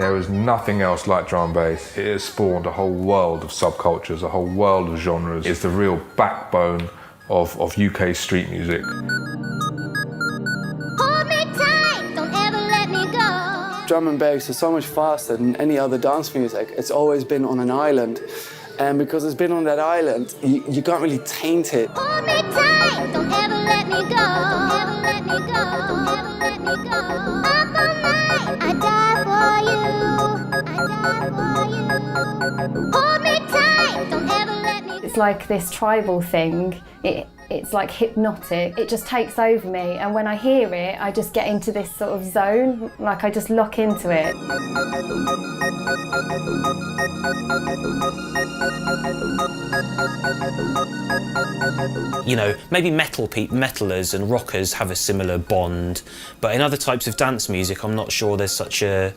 There is nothing else like drum and bass. It has spawned a whole world of subcultures, a whole world of genres. It's the real backbone of UK street music. Hold me tight, don't ever let me go. Drum and bass is so much faster than any other dance music. It's always been on an island. And because it's been on that island, you can't really taint it. Hold me tight, don't ever let me go. Don't ever let me go. Don't ever let me go. Up all night, I die for you. I die for you. Hold me tight, don't ever let me go. It's like this tribal thing. It's like hypnotic. It just takes over me, and when I hear it, I just get into this sort of zone, like I just lock into it. You know, maybe metalers and rockers have a similar bond, but in other types of dance music, I'm not sure there's such a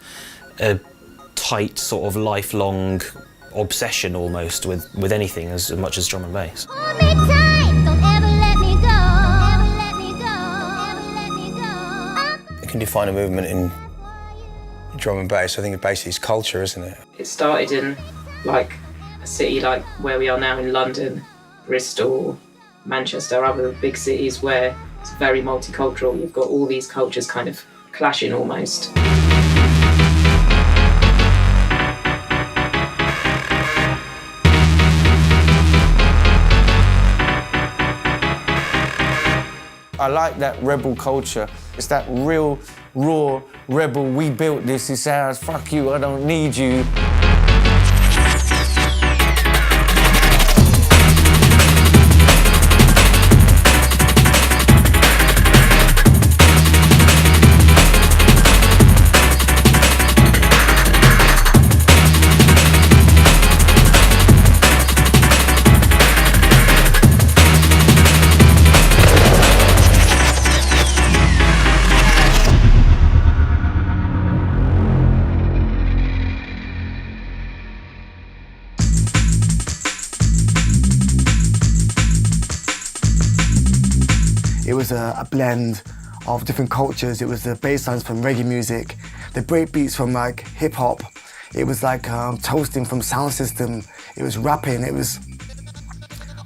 tight sort of lifelong obsession almost with anything as much as drum and bass. Hold me tight, don't ever let me go. Ever let me go. Ever let me go. You can define a movement in drum and bass. I think basically it's culture, isn't it? It started in like a city like where we are now in London, Bristol, Manchester, other big cities where it's very multicultural. You've got all these cultures kind of clashing almost. I like that rebel culture. It's that real, raw, rebel, we built this, it's ours, fuck you, I don't need you. It was a blend of different cultures. It was the bass lines from reggae music, the break beats from like hip hop. It was like toasting from sound system. It was rapping. It was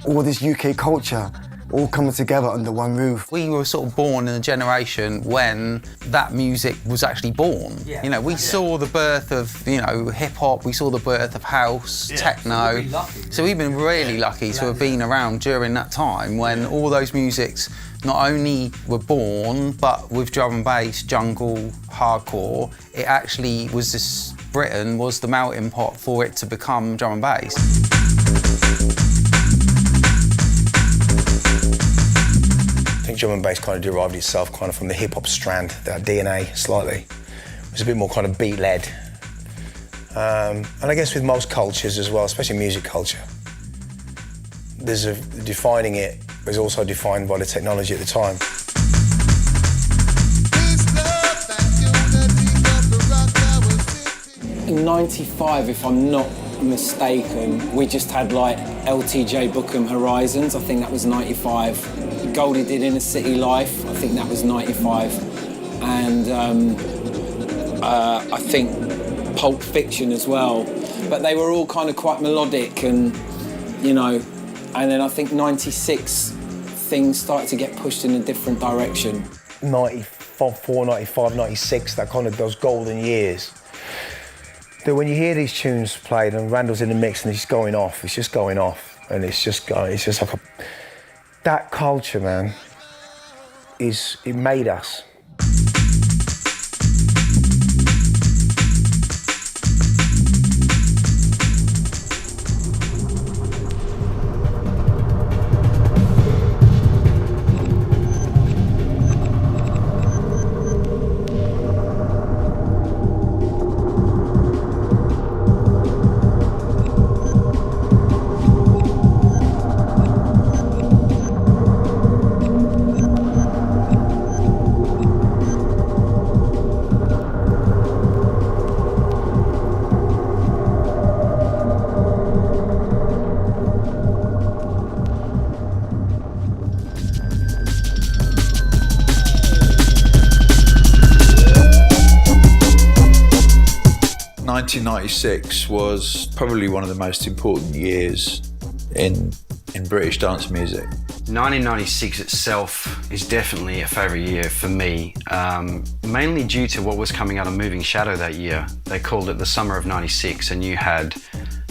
all this UK culture all coming together under one roof. We were sort of born in a generation when that music was actually born. Yeah. You know, we saw the birth of, you know, hip hop, we saw the birth of house, techno. So we've been really lucky to have been around during that time when all those musics not only were born, but with drum and bass, jungle, hardcore, it actually was this, Britain was the melting pot for it to become drum and bass. I think drum and bass kind of derived itself kind of from the hip-hop strand, that DNA slightly. It was a bit more kind of beat-led. And I guess with most cultures as well, especially music culture, defining it was also defined by the technology at the time. In '95, if I'm not mistaken, we just had like LTJ Bookham Horizons, I think that was '95. Goldie did Inner City Life, I think that was '95. And I think Pulp Fiction as well. But they were all kind of quite melodic and, you know, and then I think '96, things started to get pushed in a different direction. 94, 95, 96, that kind of those golden years. That when you hear these tunes played and Randall's in the mix and he's going off, it's just going off, and it's just like that culture, man, it made us. 1996 was probably one of the most important years in British dance music. 1996 itself is definitely a favourite year for me, mainly due to what was coming out of Moving Shadow that year. They called it the summer of 96, and you had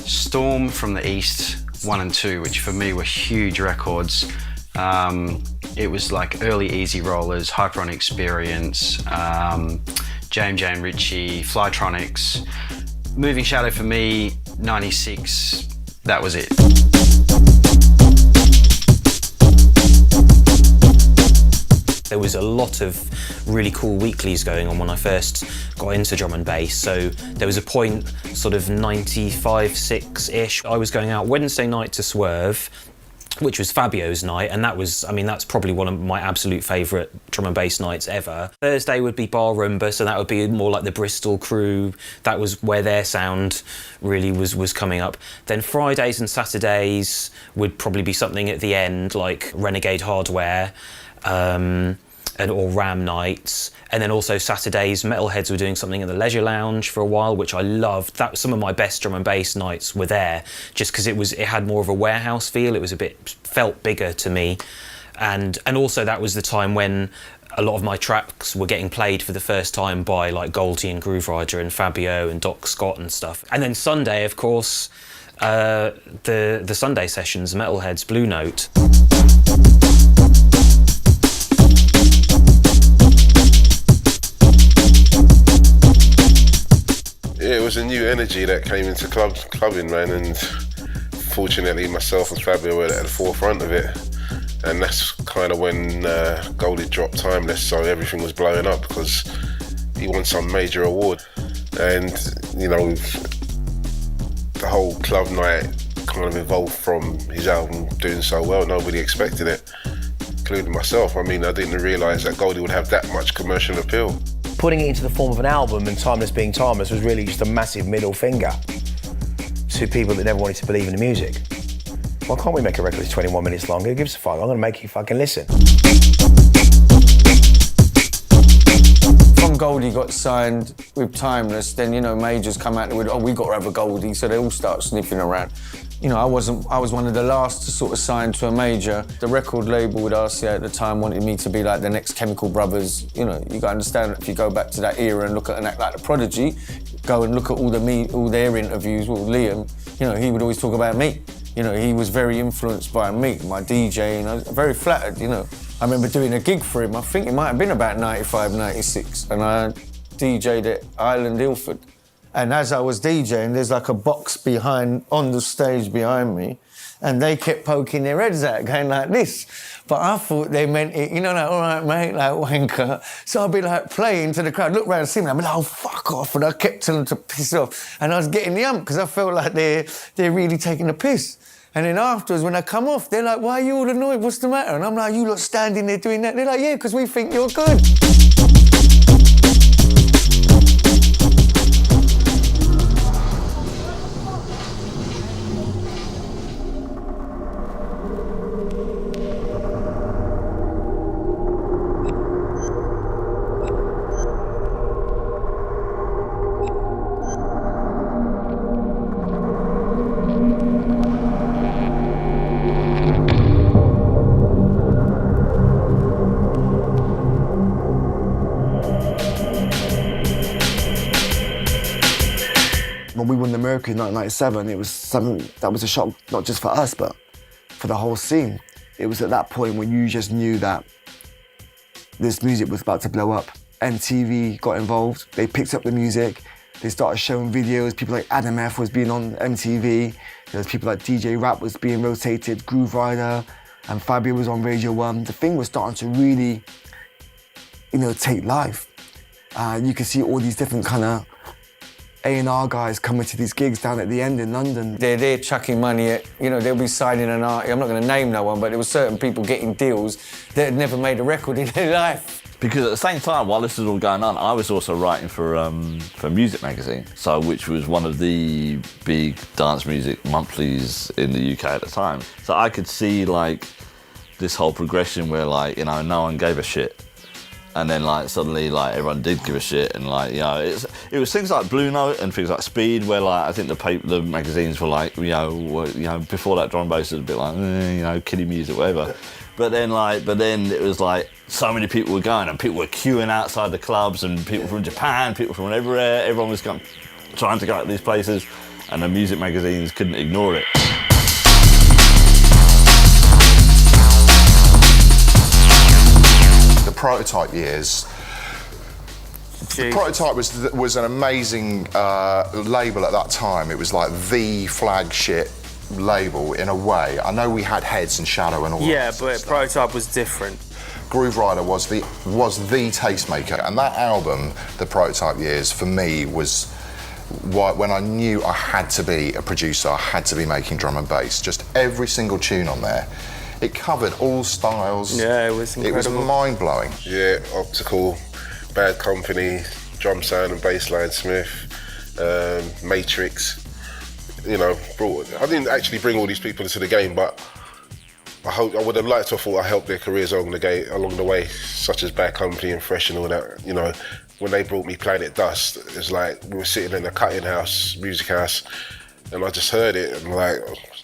Storm from the East 1 and 2, which for me were huge records. It was like early Easy Rollers, Hyperon Experience, James J and Ritchie, Flytronics. Moving Shadow for me, 96, that was it. There was a lot of really cool weeklies going on when I first got into drum and bass. So there was a point, sort of 95, 6-ish, I was going out Wednesday night to Swerve, which was Fabio's night, and that was, I mean, that's probably one of my absolute favourite drum and bass nights ever. Thursday would be Bar Rumba, so that would be more like the Bristol crew. That was where their sound really was coming up. Then Fridays and Saturdays would probably be something at the end, like Renegade Hardware, or Ram nights, and then also Saturdays, Metalheads were doing something at the Leisure Lounge for a while, which I loved. That some of my best drum and bass nights were there, just because it had more of a warehouse feel. It was felt bigger to me, and also that was the time when a lot of my tracks were getting played for the first time by like Goldie and Groove Rider and Fabio and Doc Scott and stuff. And then Sunday, of course, the Sunday sessions, Metalheads, Blue Note. Yeah, it was a new energy that came into clubbing, man, and fortunately myself and Fabio were at the forefront of it, and that's kind of when Goldie dropped Timeless, so everything was blowing up because he won some major award, and you know, the whole club night kind of evolved from his album doing so well. Nobody expected it, including myself. I mean, I didn't realise that Goldie would have that much commercial appeal. Putting it into the form of an album and Timeless being Timeless was really just a massive middle finger to people that never wanted to believe in the music. Why can't we make a record that's 21 minutes long? Who gives a fuck? I'm gonna make you fucking listen. From Goldie got signed with Timeless, then, you know, majors come out with, oh, we got to have a Goldie, so they all start sniffing around. You know, I was one of the last to sort of sign to a major. The record label with RCA at the time wanted me to be like the next Chemical Brothers. You know, you gotta understand that if you go back to that era and look at an act like The Prodigy, go and look at all their interviews with Liam, you know, he would always talk about me. You know, he was very influenced by me, my DJ, and I was very flattered, you know. I remember doing a gig for him, I think it might have been about 95, 96, and I DJ'd at Island Ilford. And as I was DJing, there's like a box on the stage behind me, and they kept poking their heads out, going like this. But I thought they meant it, you know, like, all right, mate, like wanker. So I'd be like playing to the crowd, look around and see me, I'd be like, oh, fuck off. And I kept telling them to piss off. And I was getting the ump because I felt like they're really taking the piss. And then afterwards, when I come off, they're like, why are you all annoyed? What's the matter? And I'm like, you lot standing there doing that? They're like, yeah, because we think you're good. When we won the Mercury in 1997, it was something that was a shock, not just for us, but for the whole scene. It was at that point when you just knew that this music was about to blow up. MTV got involved, they picked up the music, they started showing videos, people like Adam F was being on MTV, there was people like DJ Rap was being rotated, Groove Rider, and Fabio was on Radio 1. The thing was starting to really, you know, take life. You could see all these different kind of A&R guys coming to these gigs down at the end in London. They're there chucking money at, you know, they'll be signing an artist. I'm not going to name no one, but there were certain people getting deals that had never made a record in their life. Because at the same time, while this was all going on, I was also writing for Music Magazine, which was one of the big dance music monthlies in the UK at the time. So I could see like this whole progression where like, you know, no one gave a shit. And then like suddenly like everyone did give a shit, and like, you know, it was things like Blue Note and things like Speed, where like I think the magazines were like, before that drum and bass was a bit like, kiddie music, whatever. But then it was like so many people were going and people were queuing outside the clubs and people from Japan, people from everywhere. Everyone was trying to go to these places, and the music magazines couldn't ignore it. The Prototype years. The Prototype was an amazing label at that time. It was like the flagship label in a way. I know we had Heads and Shadow and all that. Yeah, but Prototype was different. Groove Rider was the tastemaker, and that album, The Prototype Years, for me was when I knew I had to be a producer, I had to be making drum and bass. Just every single tune on there. It covered all styles. Yeah, it was incredible. It was mind-blowing. Yeah, Optical, Bad Company, Drum Sound and Bassline Smith, Matrix. I didn't actually bring all these people into the game, but I would have liked to have thought I helped their careers along the way, such as Bad Company and Fresh and all that. When they brought me Planet Dust, it was like we were sitting in a cutting house, music house, and I just heard it and I'm like,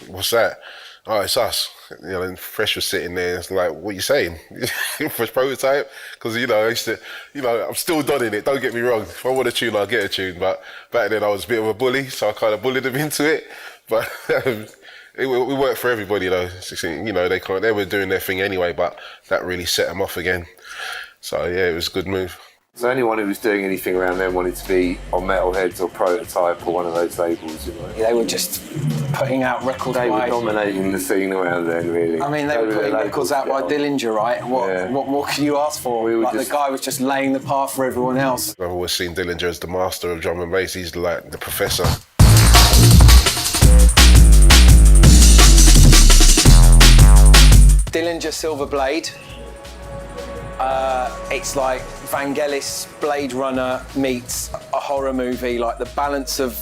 what's that? Oh, it's us. And Fresh was sitting there. It's like, what are you saying? Fresh Prototype? Because I used to, I'm still donning it. Don't get me wrong. If I want a tune, I'll get a tune. But back then, I was a bit of a bully, so I kind of bullied them into it. But it worked for everybody, though. They were doing their thing anyway, but that really set them off again. So yeah, it was a good move. So anyone who was doing anything around then wanted to be on Metalheads or Prototype or one of those labels, They were just putting out records. They were dominating the scene around then, really. I mean, they were putting records out by Dillinger, right? What more can you ask for? The guy was just laying the path for everyone else. I've always seen Dillinger as the master of drum and bass. He's like the professor. Dillinger Silver Blade. It's like Vangelis Blade Runner meets a horror movie. Like the balance of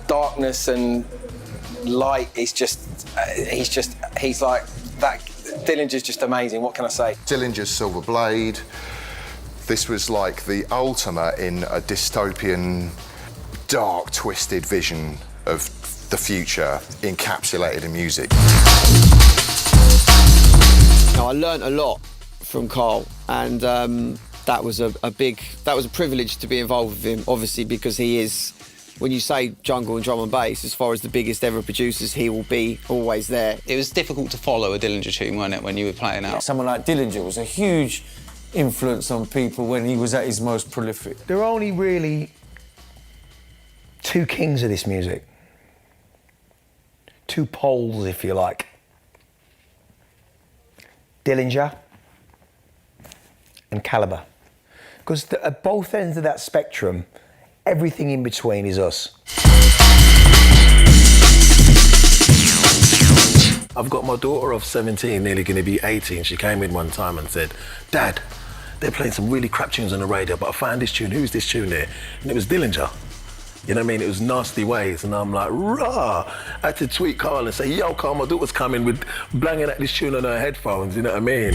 darkness and light is he's like that. Dillinger's just amazing. What can I say? Dillinger's Silver Blade. This was like the ultimate in a dystopian, dark, twisted vision of the future encapsulated in music. Now, I learnt a lot from Carl, and that was a privilege to be involved with him, obviously, because he is, when you say jungle and drum and bass, as far as the biggest ever producers, he will be always there. It was difficult to follow a Dillinger tune, wasn't it, when you were playing out? Someone like Dillinger was a huge influence on people when he was at his most prolific. There are only really two kings of this music. Two poles, if you like. Dillinger and Calibre. Because at both ends of that spectrum, everything in between is us. I've got my daughter of 17, nearly going to be 18. She came in one time and said, Dad, they're playing some really crap tunes on the radio, but I found this tune. Who's this tune there? And it was Dillinger. You know what I mean? It was Nasty Ways, and I'm like, rah! I had to tweet Carl and say, yo, Carl, my daughter's coming with blanging at this tune on her headphones, you know what I mean?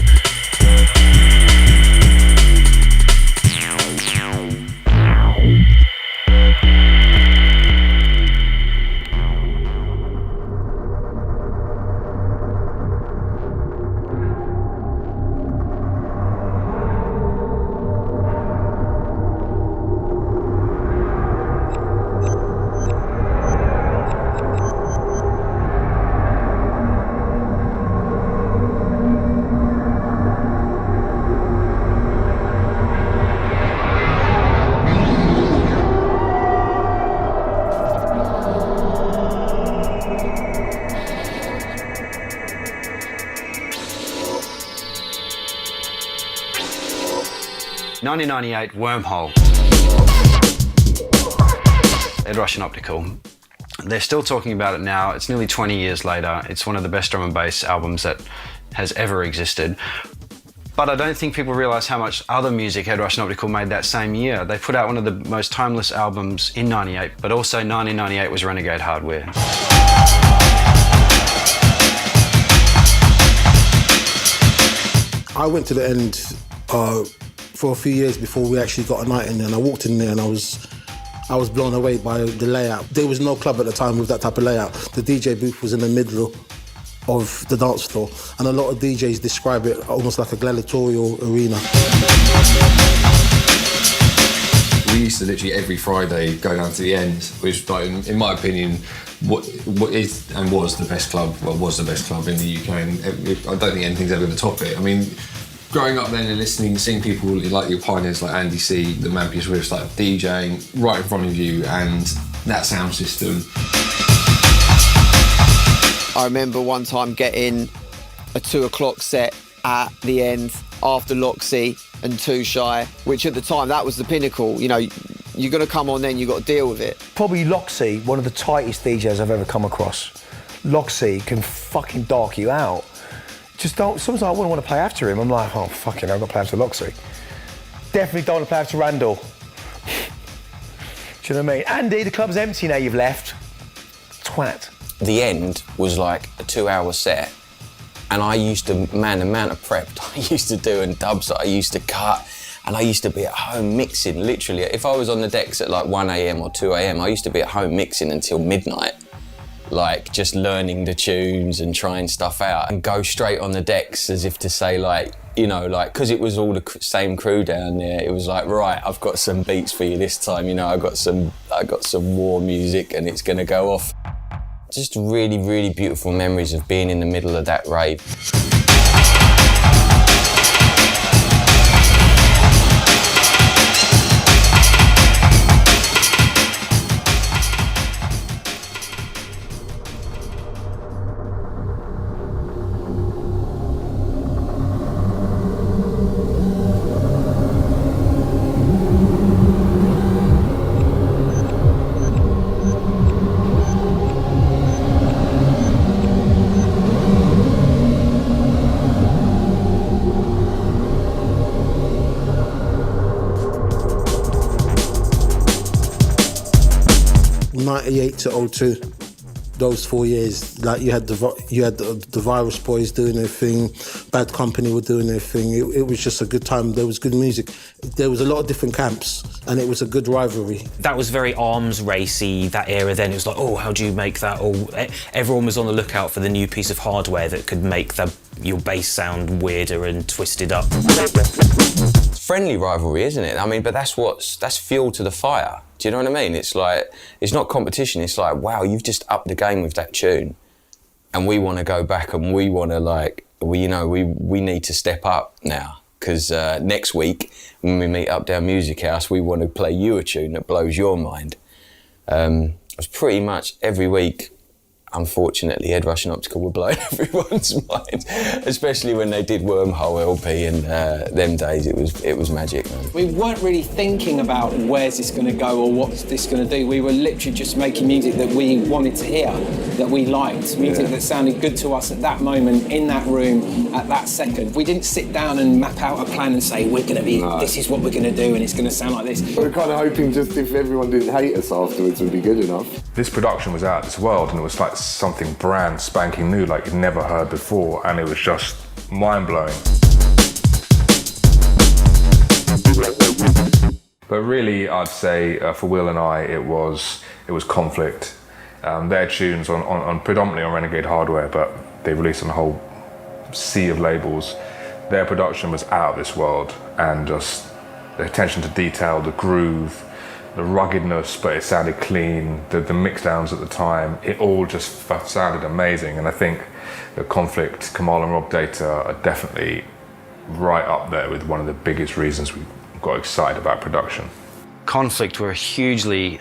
'98 Wormhole. Ed Rush and Optical. They're still talking about it now. It's nearly 20 years later. It's one of the best drum and bass albums that has ever existed. But I don't think people realise how much other music Ed Rush and Optical made that same year. They put out one of the most timeless albums in '98, but also 1998 was Renegade Hardware. I went to the end for a few years before we actually got a night in there, and I walked in there and I was blown away by the layout. There was no club at the time with that type of layout. The DJ booth was in the middle of the dance floor, and a lot of DJs describe it almost like a gladiatorial arena. We used to literally every Friday go down to the end, which, like, in my opinion, what is and was the best club. Well, was the best club in the UK, and I don't think anything's ever going to top it. I mean, growing up then and listening, seeing people like your pioneers like Andy C, the Mampiest Riffs, like DJing right in front of you, and that sound system. I remember one time getting a 2 o'clock set at the end after Loxy and Too Shy, which at the time, that was the pinnacle. You know, you're going to come on then, you've got to deal with it. Probably Loxy, one of the tightest DJs I've ever come across. Loxy can fucking dark you out. Just don't, sometimes I wouldn't want to play after him. I'm like, oh, fucking, I've got to play after Loxy. Definitely don't want to play after Randall. Do you know what I mean? Andy, the club's empty now you've left. Twat. The end was like a 2-hour set, and I used to, man, the amount of prep I used to do and dubs that I used to cut, and I used to be at home mixing, literally. If I was on the decks at like 1 a.m. or 2 a.m, I used to be at home mixing until midnight, like just learning the tunes and trying stuff out, and go straight on the decks as if to say, like, you know, like, because it was all the same crew down there, it was like, right, I've got some beats for you this time, you know, I got some war music and it's gonna go off. Just really, really beautiful memories of being in the middle of that rave. '98 to 02, those 4 years, like you had the Virus Boys doing their thing, Bad Company were doing their thing. It was just a good time. There was good music. There was a lot of different camps, and it was a good rivalry. That was very arms racy, that era then. It was like, oh, how do you make that? Oh, everyone was on the lookout for the new piece of hardware that could make your bass sound weirder and twisted up. It's friendly rivalry, isn't it? I mean, but that's fuel to the fire. Do you know what I mean? It's like, it's not competition, it's like, wow, you've just upped the game with that tune. And we want to go back and we want to, like, we need to step up now. Because next week, when we meet up down Music House, we want to play you a tune that blows your mind. It was pretty much every week, unfortunately, Head Rush and Optical were blowing everyone's mind, especially when they did Wormhole LP, and them days it was magic, man. We weren't really thinking about where's this going to go or what's this going to do. We were literally just making music that we wanted to hear, that we liked, music that sounded good to us at that moment, in that room, at that second. We didn't sit down and map out a plan and say, we're going to be, this is what we're going to do and it's going to sound like this. We're kind of hoping just if everyone didn't hate us afterwards would be good enough. This production was out of this world, and it was like something brand spanking new, like you'd never heard before, and it was just mind-blowing. But really, I'd say for Will and I, it was Conflict. Their tunes on predominantly on Renegade hardware, but they released on a whole sea of labels. Their production was out of this world, and just the attention to detail, the groove, the ruggedness, but it sounded clean, the mix downs at the time, it all just sounded amazing. And I think the Conflict, Kamal and Rob Data are definitely right up there with one of the biggest reasons we got excited about production. Conflict were hugely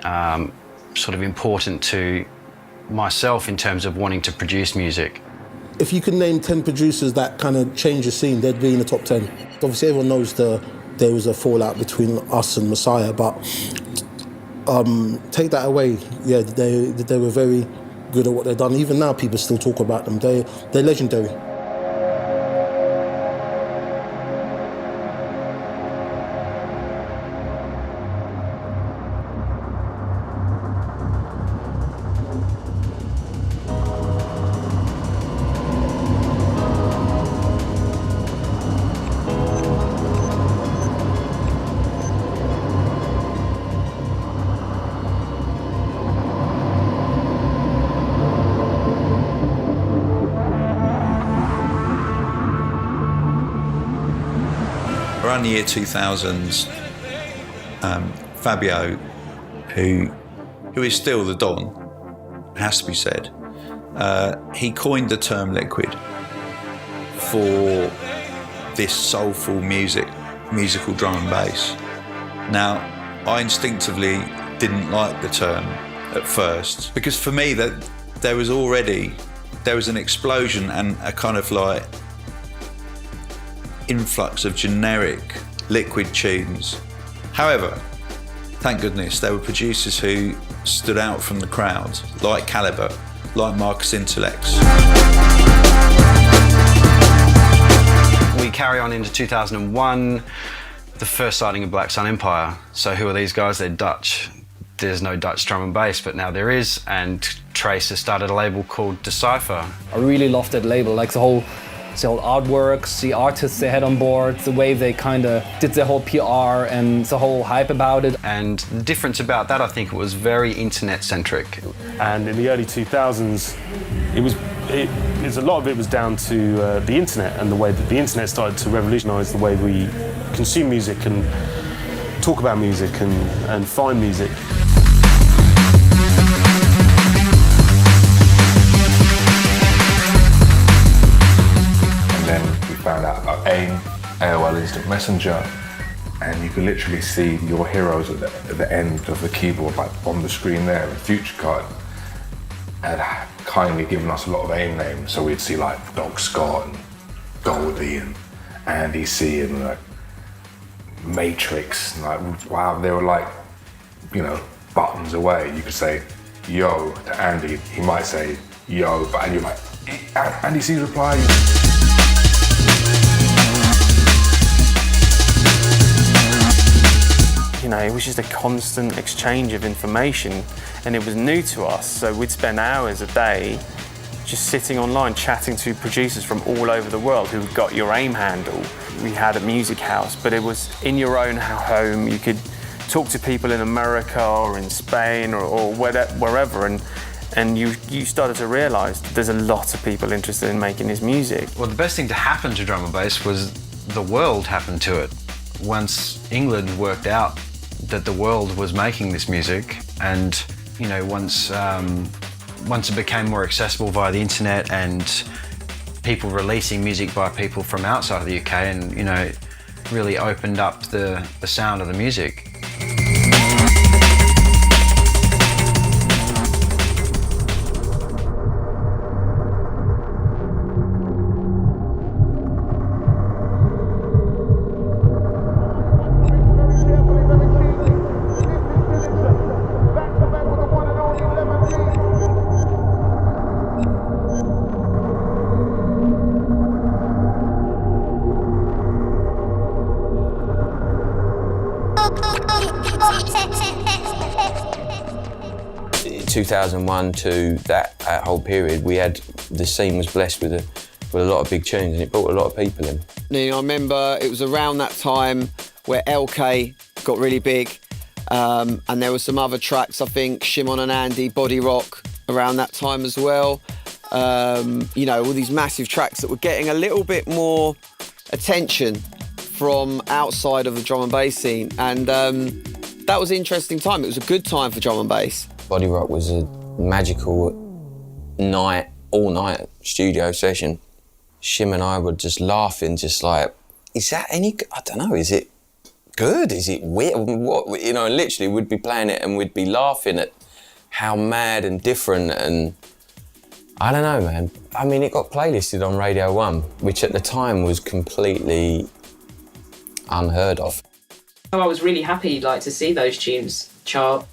sort of important to myself in terms of wanting to produce music. If you could name 10 producers that kind of changed the scene, they'd be in the top 10. Obviously everyone knows there was a fallout between us and Messiah, but take that away, yeah, they were very good at what they've done. Even now, people still talk about them. They're legendary. around the year 2000, Fabio, who is still the Don, has to be said, he coined the term liquid for this soulful musical drum and bass. Now, I instinctively didn't like the term at first, because for me that there was an explosion and a kind of like influx of generic liquid tunes. However, thank goodness there were producers who stood out from the crowd, like Calibre, like Marcus Intellects. We carry on into 2001, the first sighting of Black Sun Empire. So who are these guys? They're Dutch. There's no Dutch drum and bass, but now there is, and Trace has started a label called Decipher. I really loved that label, like the whole artworks, the artists they had on board, the way they kind of did their whole PR and the whole hype about it. And the difference about that, I think, it was very internet-centric. And in the early 2000s, a lot of it was down to the internet and the way that the internet started to revolutionise the way we consume music and talk about music and find music. Then we found out about AIM, AOL Instant Messenger, and you could literally see your heroes at the end of the keyboard, like on the screen there. The Future Card had kindly given us a lot of AIM names, so we'd see like Doc Scott and Goldie and Andy C and like Matrix, and like wow, they were like, you know, buttons away. You could say yo to Andy, he might say yo, and you're like, Andy C's reply. You know, it was just a constant exchange of information, and it was new to us, so we'd spend hours a day just sitting online chatting to producers from all over the world who got your AIM handle. We had a music house, but it was in your own home. You could talk to people in America or in Spain or wherever, and you started to realise there's a lot of people interested in making this music. Well, the best thing to happen to drum and bass was the world happened to it. Once England worked out that the world was making this music, and you know, once it became more accessible via the internet and people releasing music by people from outside of the UK, and you know, it really opened up the sound of the music. In 2001 to that whole period, the scene was blessed with a lot of big tunes, and it brought a lot of people in. I remember it was around that time where LK got really big, and there were some other tracks, I think Shimon and Andy, Body Rock, around that time as well. You know, all these massive tracks that were getting a little bit more attention from outside of the drum and bass scene, and that was an interesting time. It was a good time for drum and bass. Body Rock was a magical night, all-night studio session. Shim and I were just laughing, just like, is that any, I don't know, is it good? Is it weird? What, you know, and literally we'd be playing it and we'd be laughing at how mad and different, and I don't know, man. I mean, it got playlisted on Radio 1, which at the time was completely unheard of. I was really happy to see those tunes chart.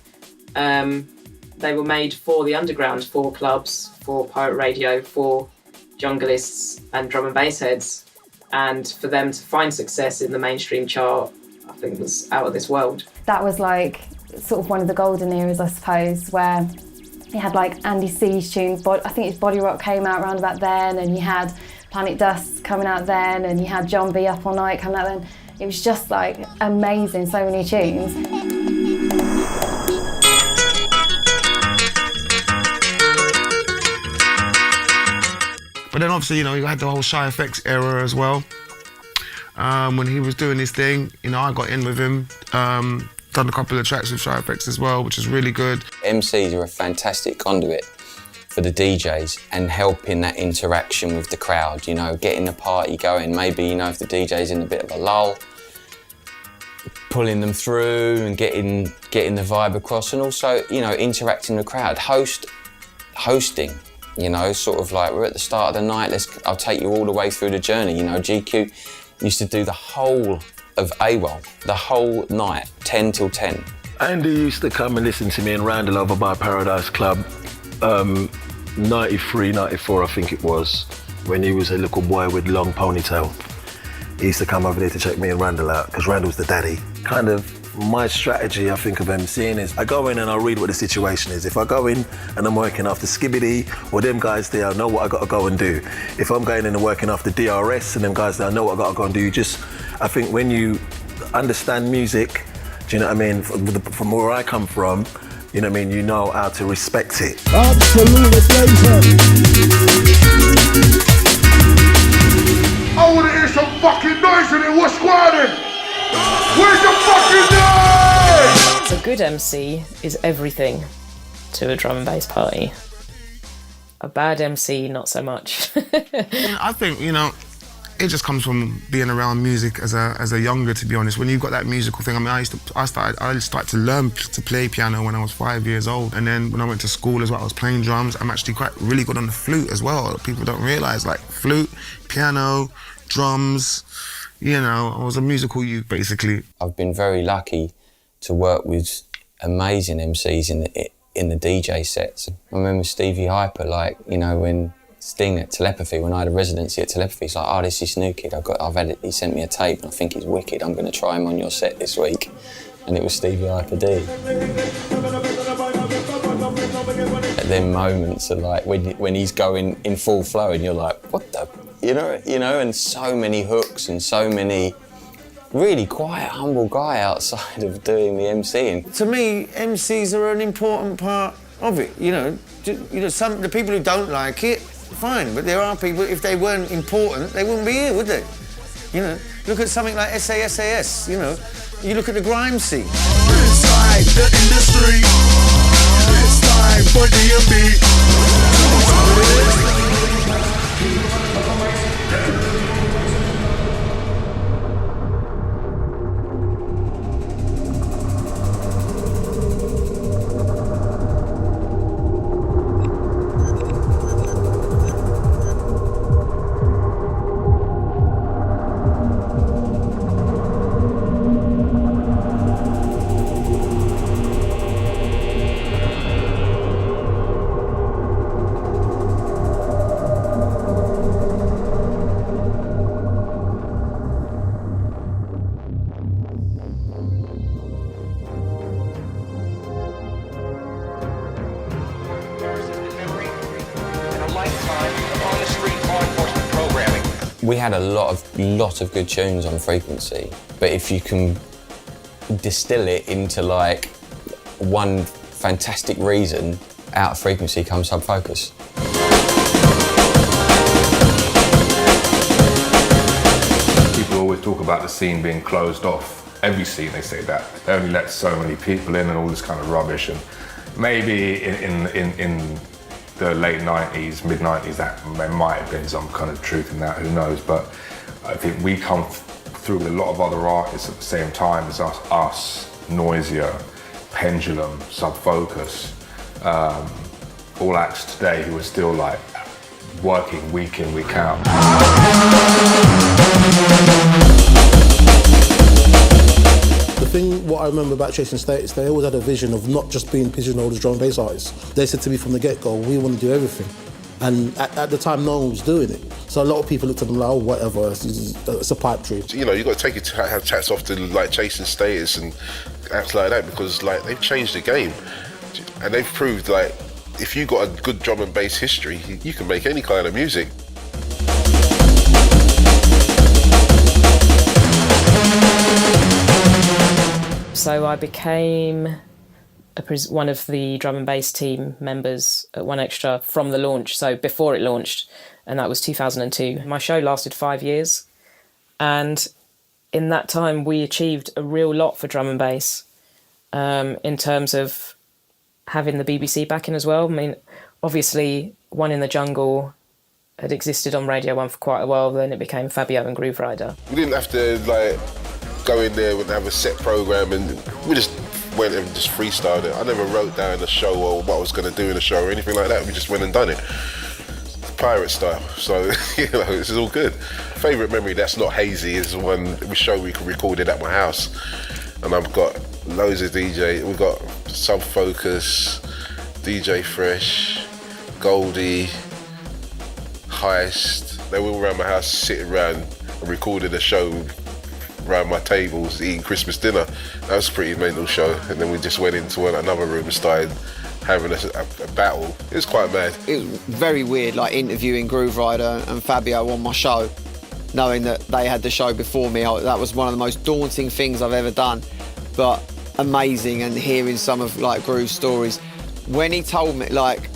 They were made for the underground, for clubs, for pirate radio, for jungleists and drum and bass heads, and for them to find success in the mainstream chart, I think was out of this world. That was like sort of one of the golden eras, I suppose, where you had like Andy C's tunes, but I think his Body Rock came out around about then, and you had Planet Dust coming out then, and you had John B Up All Night coming out then. It was just like amazing, so many tunes. But then obviously, you know, you had the whole Shy FX era as well. when he was doing his thing. You know, I got in with him, done a couple of tracks with Shy FX as well, which is really good. MCs are a fantastic conduit for the DJs and helping that interaction with the crowd, you know, getting the party going. Maybe, you know, if the DJ's in a bit of a lull, pulling them through and getting the vibe across, and also, you know, interacting with the crowd. Hosting, you know, sort of like, we're at the start of the night, I'll take you all the way through the journey. You know, GQ used to do the whole of AWOL, the whole night, 10 till 10. Andy used to come and listen to me in Randall over by Paradise Club, 93, 94 I think it was, when he was a little boy with long ponytail. He used to come over there to check me and Randall out, because Randall's the daddy. Kind of my strategy, I think, of MCing is I go in and I read what the situation is. If I go in and I'm working after Skibbity or them guys there, I know what I got to go and do. If I'm going in and working after DRS and them guys there, I know what I got to go and do. I think when you understand music, do you know what I mean, from where I come from, you know what I mean, you know how to respect it. Absolutely blazing. I wanna hear some fucking noise in it. What's squatting? Where's the fucking noise? A good MC is everything to a drum and bass party. A bad MC, not so much. I think, you know, it just comes from being around music as a younger, to be honest. When you've got that musical thing, I mean, I started to learn to play piano when I was 5 years old, and then when I went to school as well, I was playing drums. I'm actually really good on the flute as well. People don't realise, like flute, piano, drums. You know, I was a musical youth, basically. I've been very lucky to work with amazing MCs in the DJ sets. I remember Stevie Hyper, like, you know, when Sting at Telepathy, when I had a residency at Telepathy, he's like, oh, this is new kid, he sent me a tape and I think he's wicked, I'm going to try him on your set this week. And it was Stevie Hyper D. At them moments are like, when he's going in full flow and you're like, what the, you know, and so many hooks and so many, really quiet, humble guy outside of doing the MCing. To me, MCs are an important part of it, you know. The people who don't like it, fine, but there are people, if they weren't important, they wouldn't be here, would they? You know, look at something like SAS, you know, you look at the grime scene. Inside the industry, it's time for D&B. We had a lot of good tunes on Frequency, but if you can distill it into like one fantastic reason, out of Frequency comes Sub Focus. People always talk about the scene being closed off. Every scene they say that. They only let so many people in and all this kind of rubbish. And maybe in the late 90s, mid 90s, that there might have been some kind of truth in that, who knows, but I think we come through with a lot of other artists at the same time as us, Noisia, Pendulum, Sub Focus, all acts today who are still like working week in, week out. The thing, what I remember about Chasing Status, they always had a vision of not just being pigeonholed as drum and bass artists. They said to me from the get-go, we want to do everything. And at the time, no one was doing it. So a lot of people looked at them like, oh, whatever, it's a pipe dream. You know, you've got to take your hats off to like Chasing Status and acts like that, because like they've changed the game. And they've proved like, if you've got a good drum and bass history, you can make any kind of music. So I became one of the drum and bass team members at One Extra from the launch, so before it launched, and that was 2002. My show lasted 5 years, and in that time we achieved a real lot for drum and bass, in terms of having the BBC backing as well. I mean, obviously One in the Jungle had existed on Radio 1 for quite a while, then it became Fabio and Groove Rider. We didn't have to like go in there and have a set program, and we just went and just freestyled it. I never wrote down a show or what I was going to do in a show or anything like that. We just went and done it. Pirate style, so you know, this is all good. Favourite memory that's not hazy is one show we recorded at my house, and I've got loads of DJ. We've got Sub Focus, DJ Fresh, Goldie, Heist. They were all around my house sitting around and recorded a show around my tables eating Christmas dinner. That was a pretty mental show, and then we just went into another room and started having a battle. It was quite mad. It was very weird, like interviewing Groove Rider and Fabio on my show, knowing that they had the show before me. That was one of the most daunting things I've ever done, but amazing. And hearing some of like Groove's stories, when he told me, like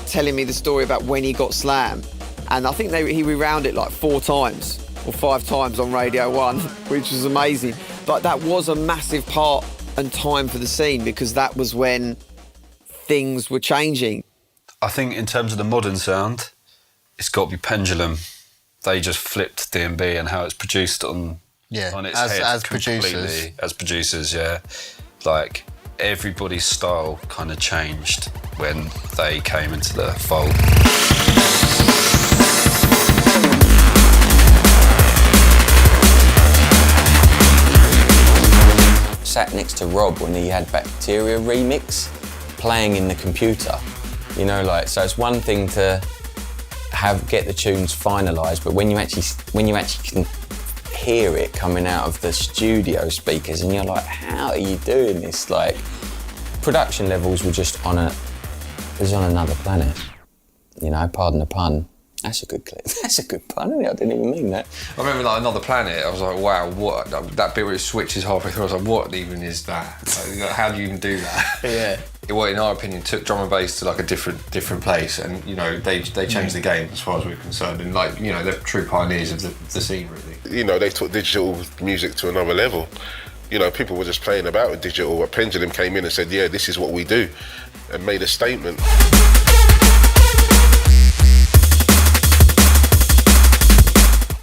telling me the story about when he got slammed, and I think he rewound it like 4 times or 5 times on Radio 1, which was amazing. But that was a massive part and time for the scene, because that was when things were changing. I think in terms of the modern sound, it's got to be Pendulum. They just flipped D&B and how it's produced on its head as completely. producers. As producers, yeah. Like, everybody's style kind of changed when they came into the fold. Sat next to Rob when he had Bacteria remix playing in the computer, you know, like, so it's one thing to get the tunes finalised, but when you actually can hear it coming out of the studio speakers, and you're like, how are you doing this? Like, production levels were just on another planet, you know, pardon the pun. That's a good clip. That's a good pun, isn't it? I didn't even mean that. I remember like Another Planet, I was like, wow, what? That bit where it switches halfway through, I was like, what even is that? Like, how do you even do that? Yeah. What, in our opinion, took drum and bass to like a different place, and you know, they changed the game as far as we're concerned, and like, you know, they're true pioneers of the scene, really. You know, they took digital music to another level. You know, people were just playing about with digital. Pendulum came in and said, yeah, this is what we do, and made a statement.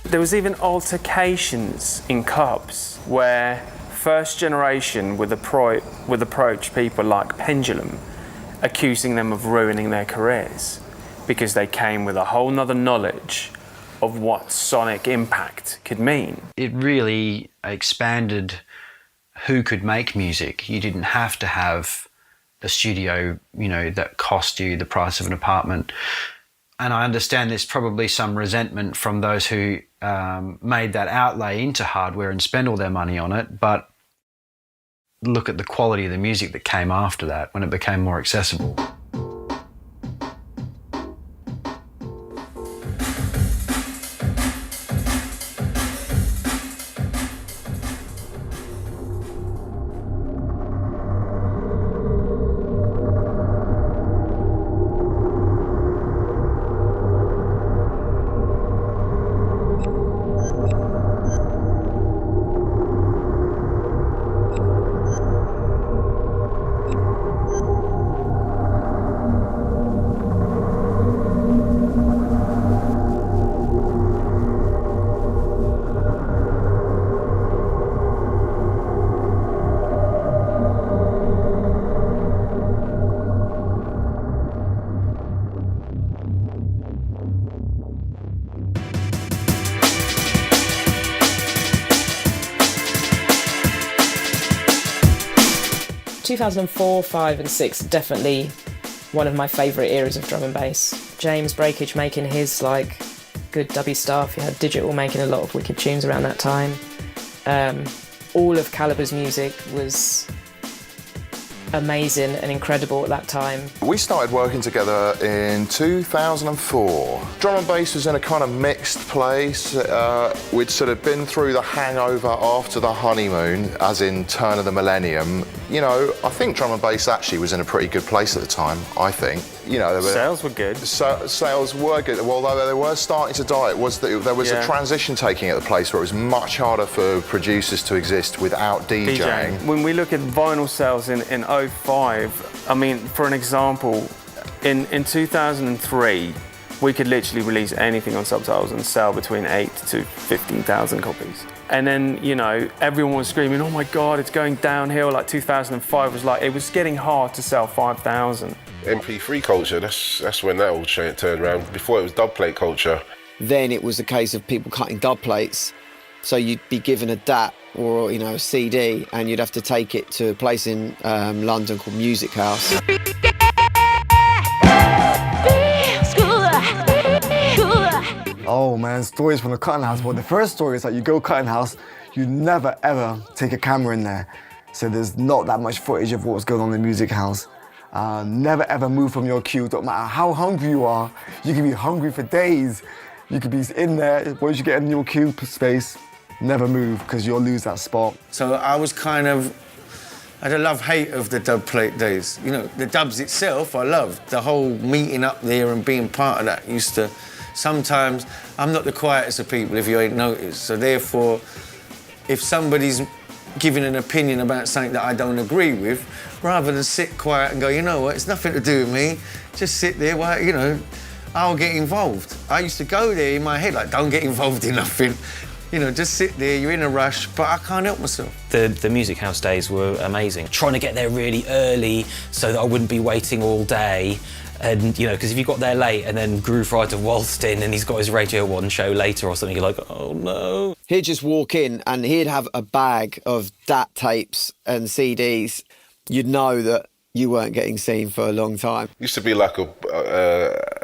There was even altercations in clubs where first generation would approach people like Pendulum, accusing them of ruining their careers because they came with a whole nother knowledge of what sonic impact could mean. It really expanded who could make music. You didn't have to have a studio, you know, that cost you the price of an apartment. And I understand there's probably some resentment from those who made that outlay into hardware and spend all their money on it, but look at the quality of the music that came after that when it became more accessible. In 2004, 5 and 6, definitely one of my favourite eras of drum and bass. James Breakage making his like good dubby stuff. You had Digital making a lot of wicked tunes around that time. All of Caliber's music was amazing and incredible at that time. We started working together in 2004. Drum and bass was in a kind of mixed place. We'd sort of been through the hangover after the honeymoon, as in turn of the millennium. You know, I think drum and bass actually was in a pretty good place at the time, I think. You know, sales were good. Sales were good. Well, although they were starting to die, there was a transition taking at the place where it was much harder for producers to exist without DJing. When we look at vinyl sales in 05, I mean, for an example, in 2003, we could literally release anything on Subtitles and sell between 8,000 to 15,000 copies. And then, you know, everyone was screaming, oh my God, it's going downhill. Like 2005 was like, it was getting hard to sell 5,000. MP3 culture, that's when that all turned around. Before it was dub plate culture. Then it was a case of people cutting dub plates. So you'd be given a DAT or, you know, a CD, and you'd have to take it to a place in London called Music House. Oh man, stories from the cutting house. Well, the first story is that you go cutting house, you never ever take a camera in there. So there's not that much footage of what's going on in the music house. Never ever move from your queue. Don't matter how hungry you are, you can be hungry for days. You could be in there, once you get in your queue space, never move because you'll lose that spot. So I was kind of, I had a love-hate of the dub plate days. You know, the dubs itself I loved. The whole meeting up there and being part of that used to, sometimes, I'm not the quietest of people if you ain't noticed. So therefore, if somebody's giving an opinion about something that I don't agree with, rather than sit quiet and go, you know what, it's nothing to do with me, just sit there, well, you know, I'll get involved. I used to go there in my head, like, don't get involved in nothing. You know, just sit there, you're in a rush, but I can't help myself. The music house days were amazing. Trying to get there really early so that I wouldn't be waiting all day. And, you know, because if you got there late and then Groove Rider waltzed in and he's got his Radio 1 show later or something, you're like, oh no. He'd just walk in and he'd have a bag of DAT tapes and CDs. You'd know that you weren't getting seen for a long time. Used to be like a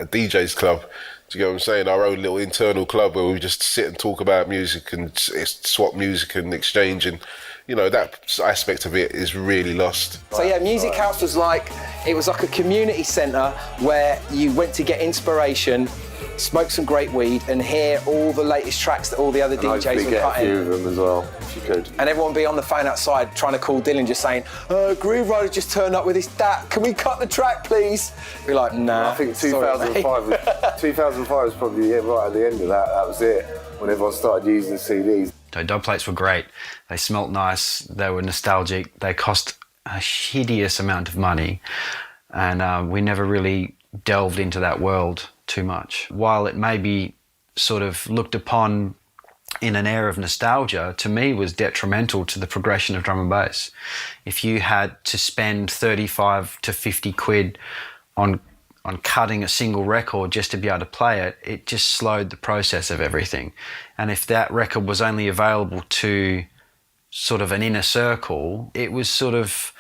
DJ's club. Do you get what I'm saying? Our own little internal club where we just sit and talk about music and swap music and exchange, and you know, that aspect of it is really lost. So yeah, Music House was like, it was like a community centre where you went to get inspiration, smoke some great weed and hear all the latest tracks that all the other DJs were get cutting. a few of them as well, if you could. And everyone be on the phone outside trying to call Dylan, just saying, Groove Rider just turned up with his DAT, can we cut the track please? Be like, nah. I think 2005 was probably right at the end of that. That was it, when everyone started using CDs. So dub plates were great. They smelt nice, they were nostalgic, they cost a hideous amount of money, and we never really delved into that world too much. While it may be sort of looked upon in an air of nostalgia, to me was detrimental to the progression of drum and bass. If you had to spend 35 to 50 quid on cutting a single record just to be able to play it, it just slowed the process of everything. And if that record was only available to sort of an inner circle, it was sort of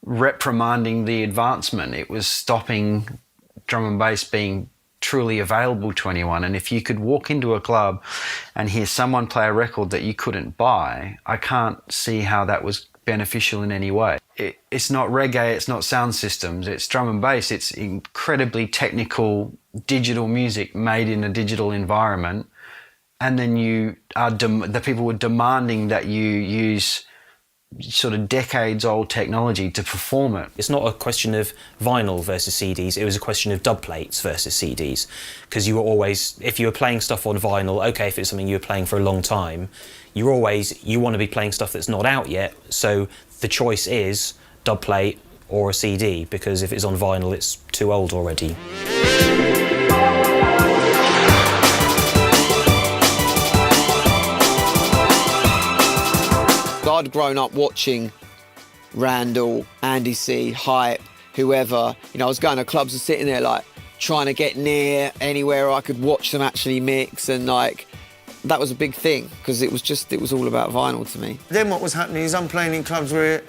reprimanding the advancement. It was stopping drum and bass being truly available to anyone. And if you could walk into a club and hear someone play a record that you couldn't buy, I can't see how that was beneficial in any way. It's not reggae, it's not sound systems, it's drum and bass, it's incredibly technical digital music made in a digital environment, and then the people were demanding that you use sort of decades old technology to perform it. It's not a question of vinyl versus CDs, it was a question of dub plates versus CDs. Because you were always, if you were playing stuff on vinyl, okay, if it's something you were playing for a long time, you want to be playing stuff that's not out yet, so the choice is dub plate or a CD, because if it's on vinyl, it's too old already. I'd grown up watching Randall, Andy C, Hype, whoever. You know, I was going to clubs and sitting there like trying to get near anywhere I could watch them actually mix, and like that was a big thing because it was all about vinyl to me. Then what was happening is I'm playing in clubs where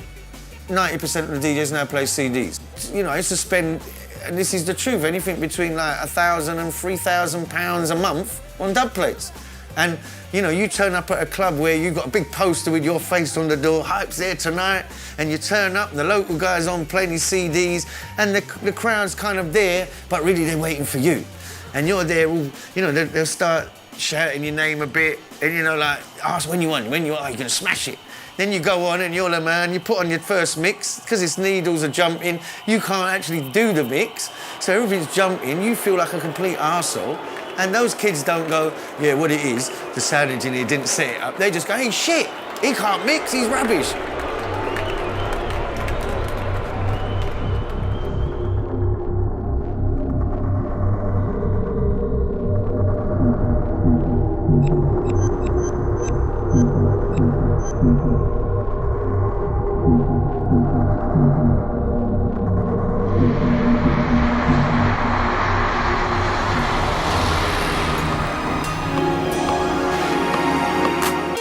90% of the DJs now play CDs. You know, I used to spend, and this is the truth, anything between like £1,000 and £3,000 a month on dub plates. And, you know, you turn up at a club where you've got a big poster with your face on the door, Hype's there tonight, and you turn up and the local guy's on playing his CDs, and the crowd's kind of there, but really they're waiting for you. And you're there, all, you know, they'll start shouting your name a bit, and, you know, like, ask when you want, you're gonna smash it. Then you go on and you're the man, you put on your first mix, because it's needles are jumping, you can't actually do the mix, so everything's jumping, you feel like a complete arsehole, and those kids don't go, yeah, what it is, the sound engineer didn't set it up, they just go, hey, shit, he can't mix, he's rubbish.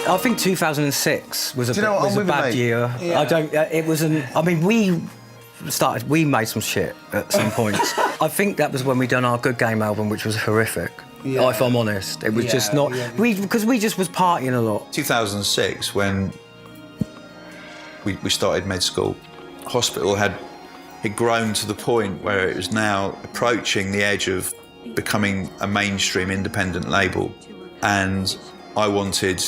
I think 2006 was Do you know what, was I'm a with you, bad mate. year. Yeah. I don't. It was an. I mean, we made some shit at some points. I think that was when we done our Good Game album, which was horrific. Yeah. If I'm honest, it was Yeah, just not. yeah. Because we just was partying a lot. 2006, when we started med school, hospital had grown to the point where it was now approaching the edge of becoming a mainstream independent label, and I wanted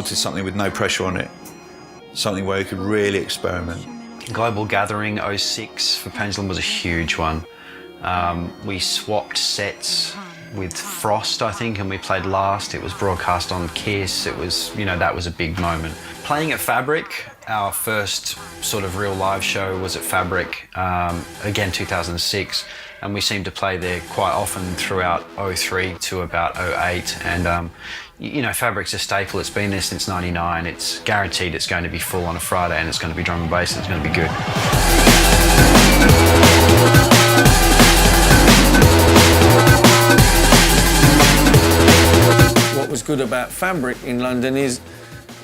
something with no pressure on it, something where we could really experiment. Global Gathering 06 for Pendulum was a huge one. We swapped sets with Frost, I think, and we played last. It was broadcast on Kiss. It was, you know, that was a big moment. Playing at Fabric, our first sort of real live show was at Fabric, again 2006, and we seemed to play there quite often throughout 03 to about 08, and you know, Fabric's a staple. It's been there since 99. It's guaranteed it's going to be full on a Friday, and it's going to be drum and bass, and it's going to be good. What was good about Fabric in London is,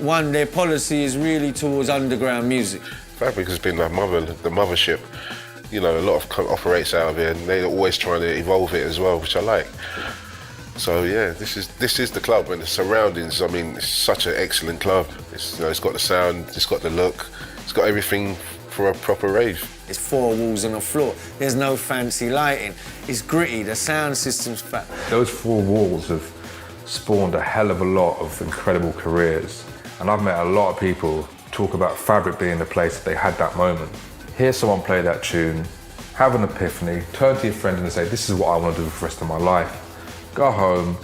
one, their policy is really towards underground music. Fabric has been the mothership. You know, a lot of operates out of here, and they're always trying to evolve it as well, which I like. So yeah, this is the club, and the surroundings. I mean, it's such an excellent club. It's, you know, it's got the sound, it's got the look, it's got everything for a proper rave. It's 4 walls and a floor. There's no fancy lighting. It's gritty. The sound system's fat. Those 4 walls have spawned a hell of a lot of incredible careers, and I've met a lot of people talk about Fabric being the place that they had that moment. Hear someone play that tune, have an epiphany, turn to your friend and say, this is what I want to do for the rest of my life. Go home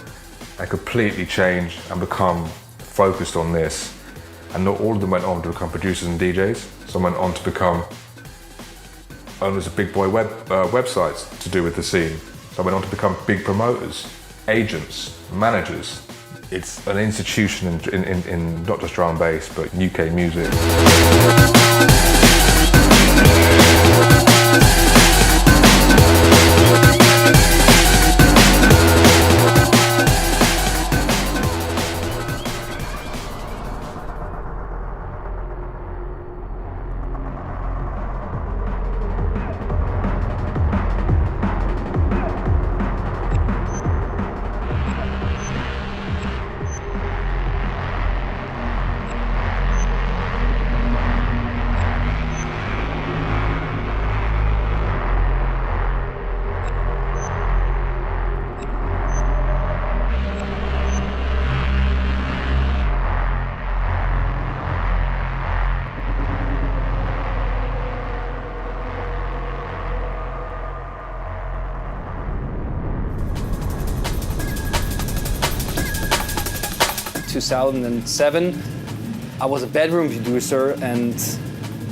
and completely change and become focused on this. And not all of them went on to become producers and DJs. Some went on to become owners of big boy websites to do with the scene. Some went on to become big promoters, agents, managers. It's an institution in not just drum and bass, but UK music. In 2007, I was a bedroom producer, and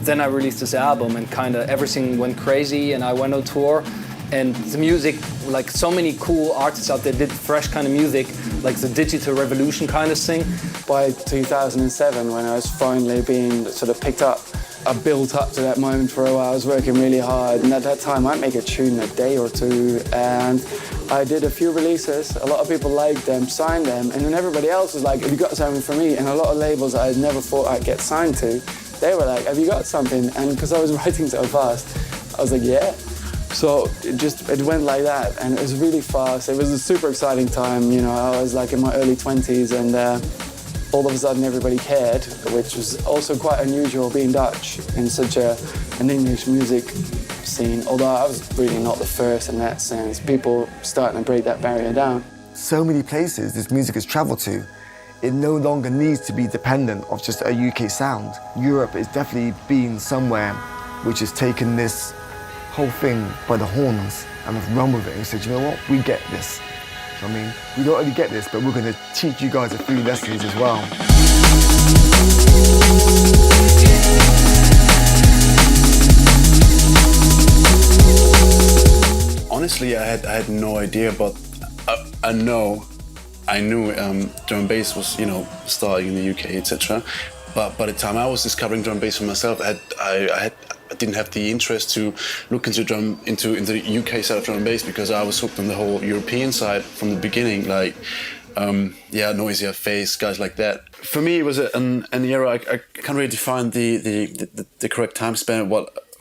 then I released this album, and kind of everything went crazy, and I went on tour, and the music, like so many cool artists out there did fresh kind of music, like the digital revolution kind of thing. By 2007, when I was finally being sort of picked up, I built up to that moment for a while. I was working really hard, and at that time I'd make a tune a day or two, and I did a few releases. A lot of people liked them, signed them, and then everybody else was like, have you got something for me? And a lot of labels I never thought I'd get signed to, they were like, have you got something? And because I was writing so fast, I was like, yeah. So it went like that, and it was really fast. It was a super exciting time. You know, I was like in my early 20s, and all of a sudden everybody cared, which was also quite unusual being Dutch in such an English music scene. Although I was really not the first in that sense. People starting to break that barrier down. So many places this music has traveled to, it no longer needs to be dependent of just a UK sound. Europe has definitely been somewhere which has taken this whole thing by the horns and have run with it and said, you know what, we get this. I mean, we don't only get this, but we're going to teach you guys a few lessons as well. Honestly, I had no idea, but I knew drum and bass was, you know, starting in the UK, etc. But by the time I was discovering drum and bass for myself, I didn't have the interest to look into the UK side of drum and bass, because I was hooked on the whole European side from the beginning, like Noisia, Phase, guys like that. For me, it was an era. I can't really define the correct time span.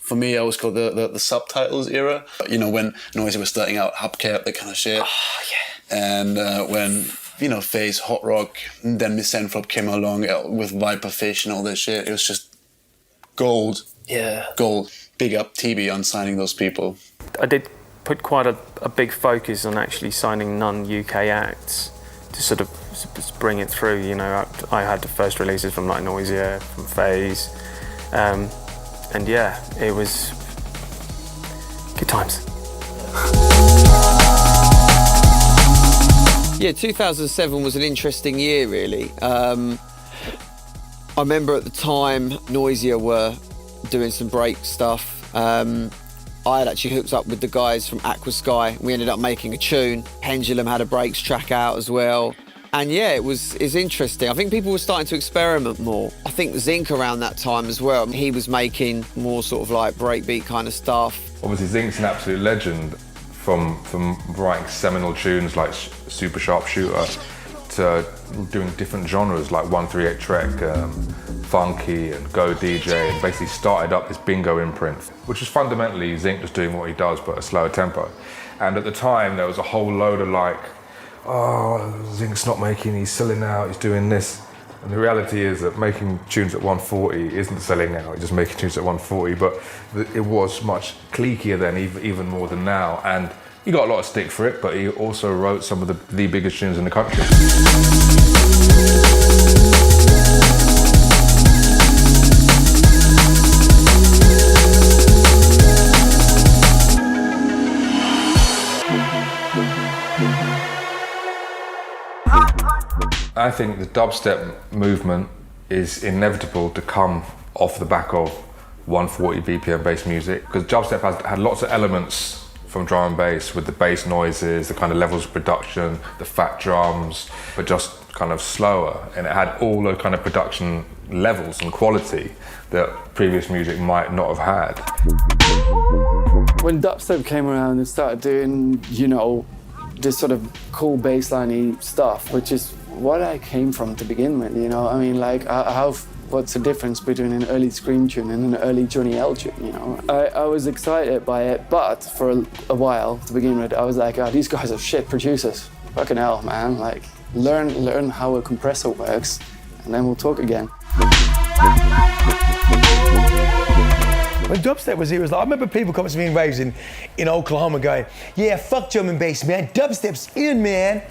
For me, I always call the subtitles era. You know, when Noisia was starting out, Hubcap, that kind of shit. Oh yeah. And when, you know, Phase, Hot Rock, and then Misanthrope came along with Viperfish and all that shit. It was just gold. Yeah. Gold. Big up TB on signing those people. I did put quite a big focus on actually signing non-UK acts to sort of bring it through. You know, I had the first releases from like Noisia, from Phase, and yeah, it was good times. Yeah, 2007 was an interesting year, really. I remember at the time Noisia were doing some break stuff. I had actually hooked up with the guys from Aqua Sky. We ended up making a tune. Pendulum had a breaks track out as well. And yeah, it's interesting. I think people were starting to experiment more. I think Zinc around that time as well, he was making more sort of like breakbeat kind of stuff. Obviously Zinc's an absolute legend, from writing seminal tunes like Super Sharp Shooter to doing different genres like 138 Trek, Funky and Go DJ, and basically started up this bingo imprint, which is fundamentally Zinc just doing what he does but a slower tempo. And at the time there was a whole load of like, oh, Zinc's not making, he's selling out, he's doing this. And the reality is that making tunes at 140 isn't selling out, he's just making tunes at 140, but it was much cliquier then, even more than now. And he got a lot of stick for it, but he also wrote some of the biggest tunes in the country. I think the dubstep movement is inevitable to come off the back of 140 BPM bass music, because dubstep had lots of elements from drum and bass, with the bass noises, the kind of levels of production, the fat drums, but just kind of slower, and it had all the kind of production levels and quality that previous music might not have had. When dubstep came around and started doing, you know, this sort of cool bassline-y stuff, which is what I came from to begin with, you know. I mean, like, what's the difference between an early Scream tune and an early Johnny L tune, you know? I was excited by it, but for a while, to begin with, I was like, oh, these guys are shit producers. Fucking hell, man. Like, learn how a compressor works, and then we'll talk again. When dubstep was here, it was like, I remember people coming to me in raves in Oklahoma going, yeah, fuck drum and bass, man. Dubstep's in, man.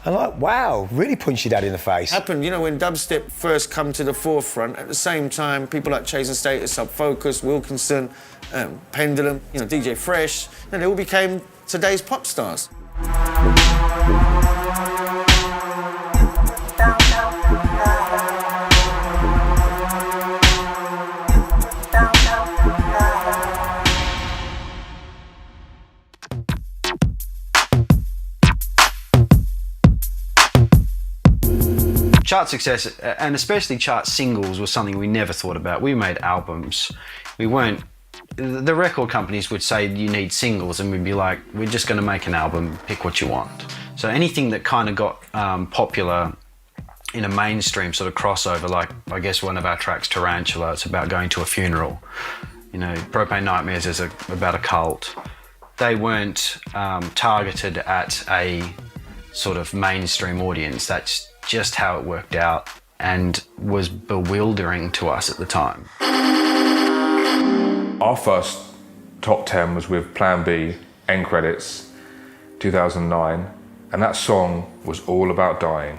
I'm like, wow, really punch you that in the face. Happened, you know, when dubstep first come to the forefront, at the same time, people like Chase and Status, Subfocus, Wilkinson, Pendulum, you know, DJ Fresh, and they all became today's pop stars. Chart success, and especially chart singles, was something we never thought about. We made albums. We weren't... The record companies would say you need singles, and we'd be like, we're just going to make an album, pick what you want. So anything that kind of got popular in a mainstream sort of crossover, like I guess one of our tracks, Tarantula, it's about going to a funeral. You know, Propane Nightmares is about a cult. they weren't targeted at a sort of mainstream audience. That's just how it worked out and was bewildering to us at the time. Our first top 10 was with Plan B, End Credits, 2009, and that song was all about dying.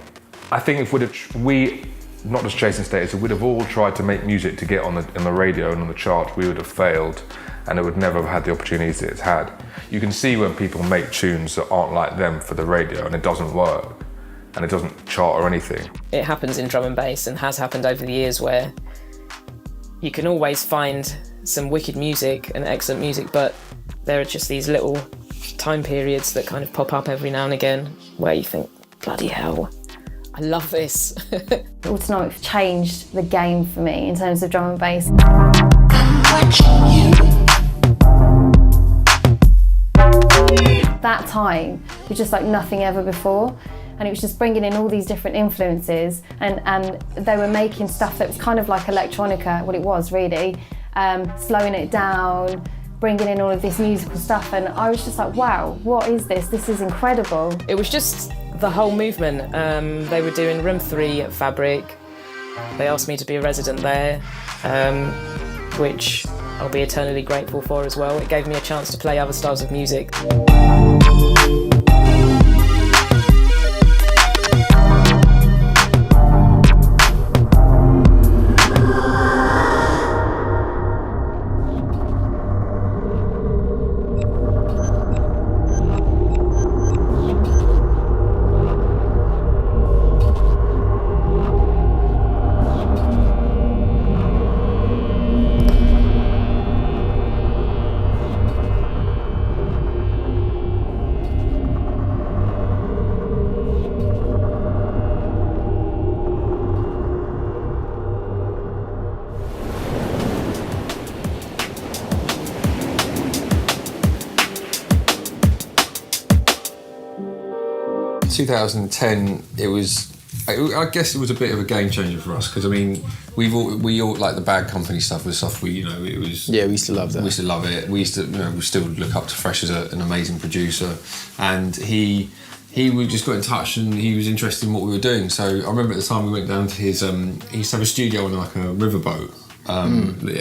I think if we, not just Chasing Status, if we'd have all tried to make music to get on the radio and on the charts, we would have failed, and it would never have had the opportunities that it's had. You can see when people make tunes that aren't like them for the radio and it doesn't work, and it doesn't chart or anything. It happens in drum and bass and has happened over the years where you can always find some wicked music and excellent music, but there are just these little time periods that kind of pop up every now and again where you think, bloody hell, I love this. Autonomics changed the game for me in terms of drum and bass. That time was just like nothing ever before, and it was just bringing in all these different influences, and they were making stuff that was kind of like electronica, what it was really, slowing it down, bringing in all of this musical stuff, and I was just like, wow, what is this? This is incredible. It was just the whole movement. They were doing Room 3 at Fabric. They asked me to be a resident there, which I'll be eternally grateful for as well. It gave me a chance to play other styles of music. 2010, it was. I guess it was a bit of a game changer for us because I mean, we all like the Bad Company stuff was stuff it was. Yeah, we used to love that. We used to love it. We used to, we still look up to Fresh as an amazing producer, and we just got in touch and he was interested in what we were doing. So I remember at the time we went down to his. He used to have a studio on like a riverboat.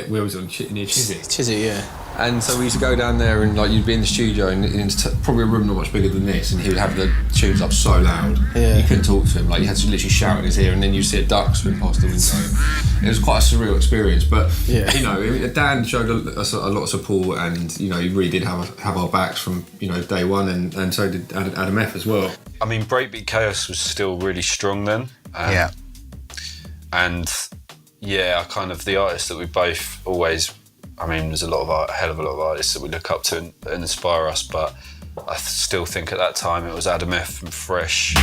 Where was it? Near Chiswick. Chiswick, yeah. And so we used to go down there and like you'd be in the studio and it's probably a room not much bigger than this, and he would have the tunes up so loud you couldn't talk to him. Like you had to literally shout in his ear, and then you'd see a duck swim past the window. It was quite a surreal experience, but Dan showed us a lot of support, and he really did have our backs from day one, and so did Adam F as well. I mean, Breakbeat Chaos was still really strong then. And yeah, kind of the artists that we both always. I mean, there's a hell of a lot of artists that we look up to and inspire us, but I still think at that time it was Adam F and Fresh.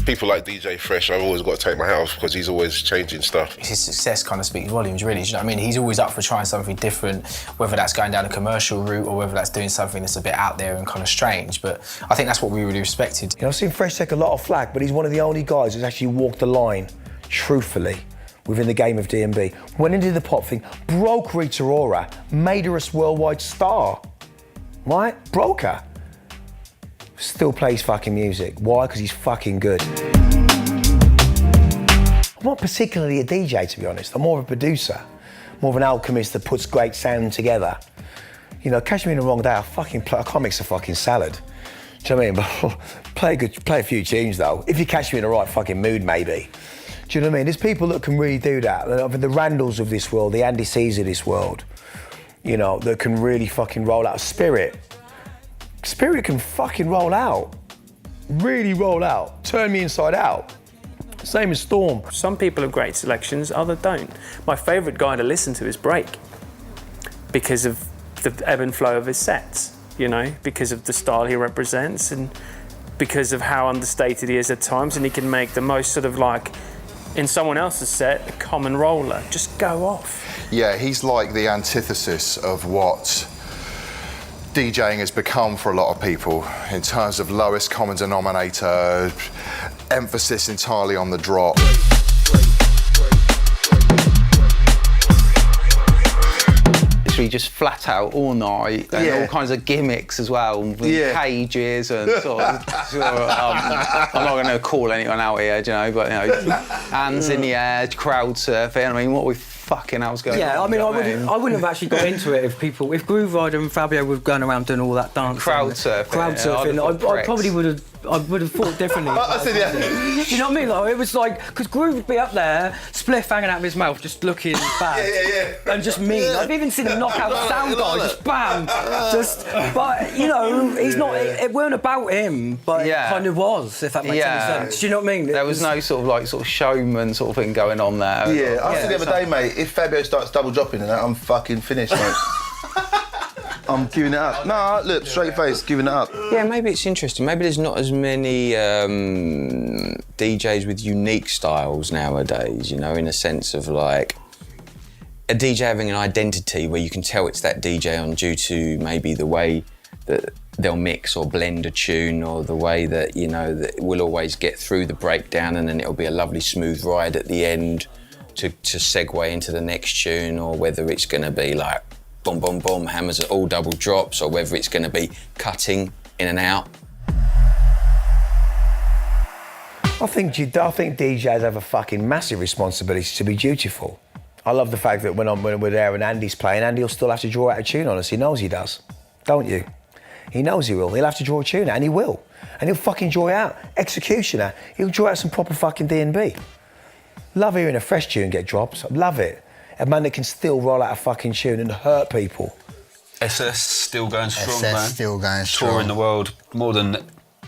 People like DJ Fresh, I've always got to take my hat off because he's always changing stuff. His success kind of speaks volumes, really. Do you know what I mean? He's always up for trying something different, whether that's going down a commercial route or whether that's doing something that's a bit out there and kind of strange. But I think that's what we really respected. I've seen Fresh take a lot of flack, but he's one of the only guys who's actually walked the line, truthfully, within the game of D&B. Went into the pop thing, broke Rita Ora, made her a worldwide star. Right? Broke her. Still plays fucking music. Why? Because he's fucking good. I'm not particularly a DJ, to be honest. I'm more of a producer. More of an alchemist that puts great sound together. Catch me in the wrong day, I can't mix a fucking salad. Do you know what I mean? But play a few tunes though. If you catch me in the right fucking mood, maybe. Do you know what I mean? There's people that can really do that. I mean, the Randalls of this world, the Andy C's of this world, that can really fucking roll out. Spirit can fucking roll out. Really roll out. Turn me inside out. Same as Storm. Some people have great selections, others don't. My favourite guy to listen to is Break because of the ebb and flow of his sets, because of the style he represents and because of how understated he is at times, and he can make the most sort of like, in someone else's set, a common roller. Just go off. Yeah, he's like the antithesis of what DJing has become for a lot of people in terms of lowest common denominator, emphasis entirely on the drop. It's literally just flat out all night and all kinds of gimmicks as well, with cages and I'm not going to call anyone out here, do you know, but hands in the air, crowd surfing. I mean, what we fucking hell's going on? Yeah, I mean, I wouldn't have actually got into it if Groove Rider and Fabio were going around doing all that dancing. Crowd surfing. I probably would have thought differently. Do you know what I mean? Like, it was like, because Groove would be up there, spliff hanging out of his mouth, just looking bad. And just mean. I've even seen him knock out the sound guy, just bam. But, you know, he's not, it weren't about him, but it kind of was, if that makes any sense. Do you know what I mean? There was no sort of showman sort of thing going on there. Yeah, I said the other day, mate, if Fabio starts double dropping and that, I'm fucking finished, mate. I'm giving it up. No, look, straight face, giving it up. Yeah, maybe it's interesting. Maybe there's not as many DJs with unique styles nowadays, you know, in a sense of like a DJ having an identity where you can tell it's that DJ on due to maybe the way that they'll mix or blend a tune, or the way that, you know, that we'll always get through the breakdown and then it'll be a lovely smooth ride at the end to segue into the next tune, or whether it's going to be like boom, boom, boom, hammers at all double drops, or whether it's going to be cutting in and out. I think DJs have a fucking massive responsibility to be dutiful. I love the fact that when we're there and Andy's playing, Andy will still have to draw out a tune on us. He knows he does, don't you? He knows he will. He'll have to draw a tune out, and he will. And he'll fucking draw it out. Executioner. He'll draw out some proper fucking D&B. Love hearing a fresh tune get drops. I love it. A man that can still roll out a fucking tune and hurt people. SS still going strong, SS man. still going strong. Touring the world more than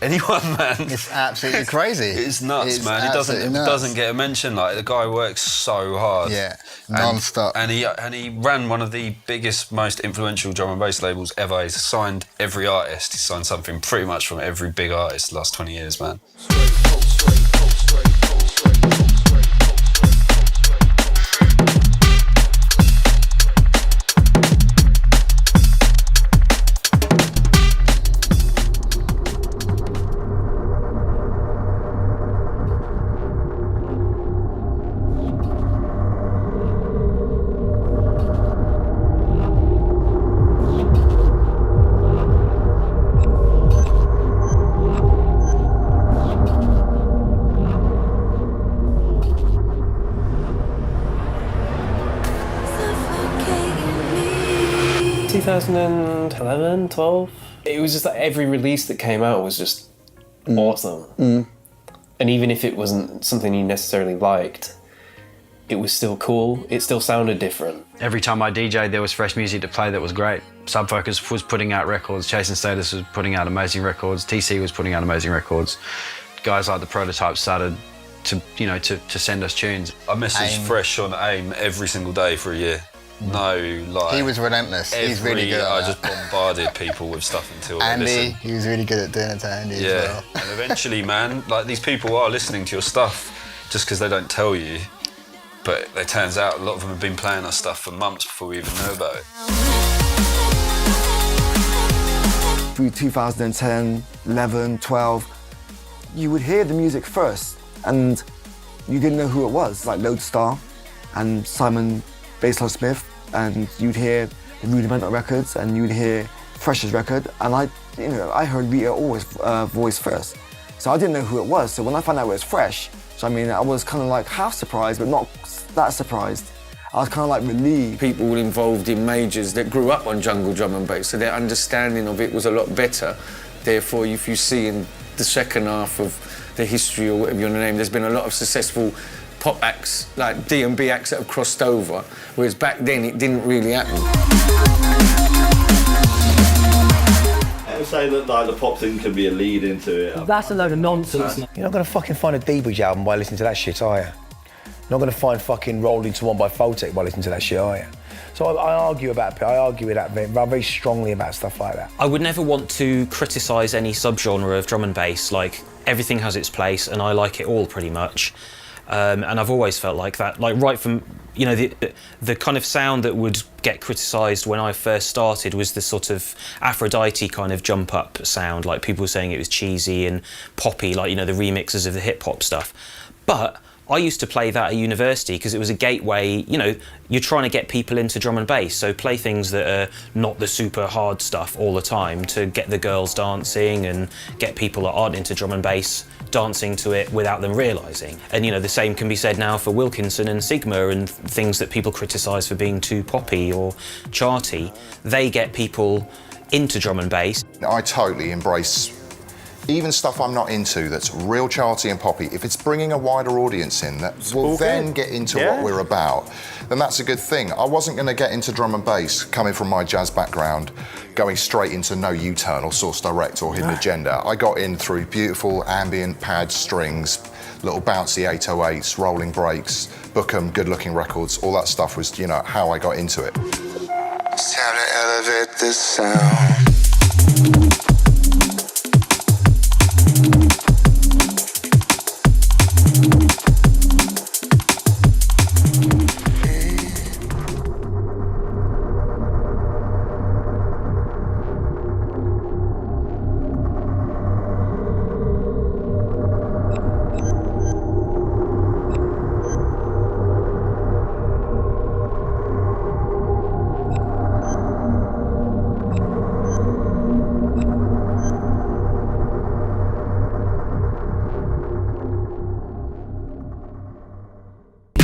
anyone, man. It's absolutely crazy. It's nuts, It's man. It absolutely nuts. doesn't get a mention. Like, the guy works so hard. Yeah, non-stop. And he ran one of the biggest, most influential drum and bass labels ever. He's signed every artist. He's signed something pretty much from every big artist the last 20 years, man. 2011, 12. It was just like every release that came out was just awesome. And even if it wasn't something you necessarily liked, it was still cool. It still sounded different. Every time I DJ'd, there was fresh music to play that was great. Subfocus was putting out records, Chasing Status was putting out amazing records, TC was putting out amazing records. Guys like the Prototype started to, you know, to send us tunes. I messaged Fresh on AIM every single day for a year. No lie. He was relentless. He's really good at I that. just bombarded people with stuff until Andy, they listened. he was really good at doing it to Andy as well. And eventually, man, like, these people are listening to your stuff just because they don't tell you. But it turns out a lot of them have been playing our stuff for months before we even know about it. Through 2010, 11, 12, you would hear the music first and you didn't know who it was, like Lodestar and Simon Bassline Smith, and you'd hear the Rudimental records and you'd hear Fresh's record, and I heard Rita Ora's voice first. So I didn't know who it was, so when I found out it was Fresh, so I mean, I was kind of like half surprised, but not that surprised. I was kind of like relieved. People involved in majors that grew up on jungle drum and bass, so their understanding of it was a lot better. Therefore, if you see in the second half of the history, or whatever you want to name, there's been a lot of successful pop acts, like D&B acts that have crossed over, whereas back then it didn't really happen. I would say that like the pop thing can be a lead into it. That's a load of nonsense. You're not going to fucking find a D-Bridge album by listening to that shit, are you? You're not going to find fucking Rolled Into One by Photek by listening to that shit, are you? So I argue with that very strongly about stuff like that. I would never want to criticise any subgenre of drum and bass. Like, everything has its place and I like it all pretty much. And I've always felt like that, like right from, you know, the kind of sound that would get criticised when I first started was the sort of Aphrodite kind of jump up sound, like people were saying it was cheesy and poppy, like, you know, the remixes of the hip hop stuff. But I used to play that at university because it was a gateway. You know, you're trying to get people into drum and bass, so play things that are not the super hard stuff all the time to get the girls dancing and get people that aren't into drum and bass dancing to it without them realising. And you know, the same can be said now for Wilkinson and Sigma and things that people criticise for being too poppy or charty. They get people into drum and bass. I totally embrace even stuff I'm not into that's real charty and poppy. If it's bringing a wider audience in that will then get into what we're about, then that's a good thing. I wasn't going to get into drum and bass coming from my jazz background, going straight into No U-Turn or Source Direct or Hidden Agenda. I got in through beautiful ambient pad strings, little bouncy 808s, rolling breaks, Bookham, good-looking records, all that stuff was, you know, how I got into it. It's time to elevate this sound.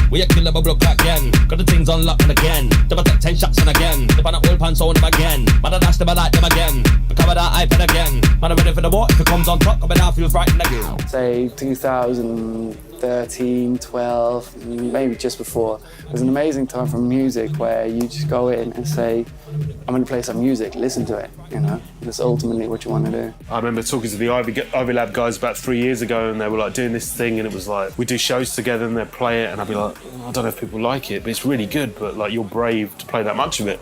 We a killer bubble up again. Got the things on lock and again. Double take 10 shots and again. Dip on a old pants on them again. Man I dash them, I like them again. Recover that iPad again. Man I'm ready for the war. If it comes on top, coming down feels frightened again. Say 2013, 12, maybe just before. It was an amazing time for music where you just go in and say, I'm going to play some music, listen to it, you know? That's ultimately what you want to do. I remember talking to the Ivy Lab guys about 3 years ago, and they were like doing this thing, and it was like, we'd do shows together and they'd play it, and I'd be like, I don't know if people like it, but it's really good, but like, you're brave to play that much of it.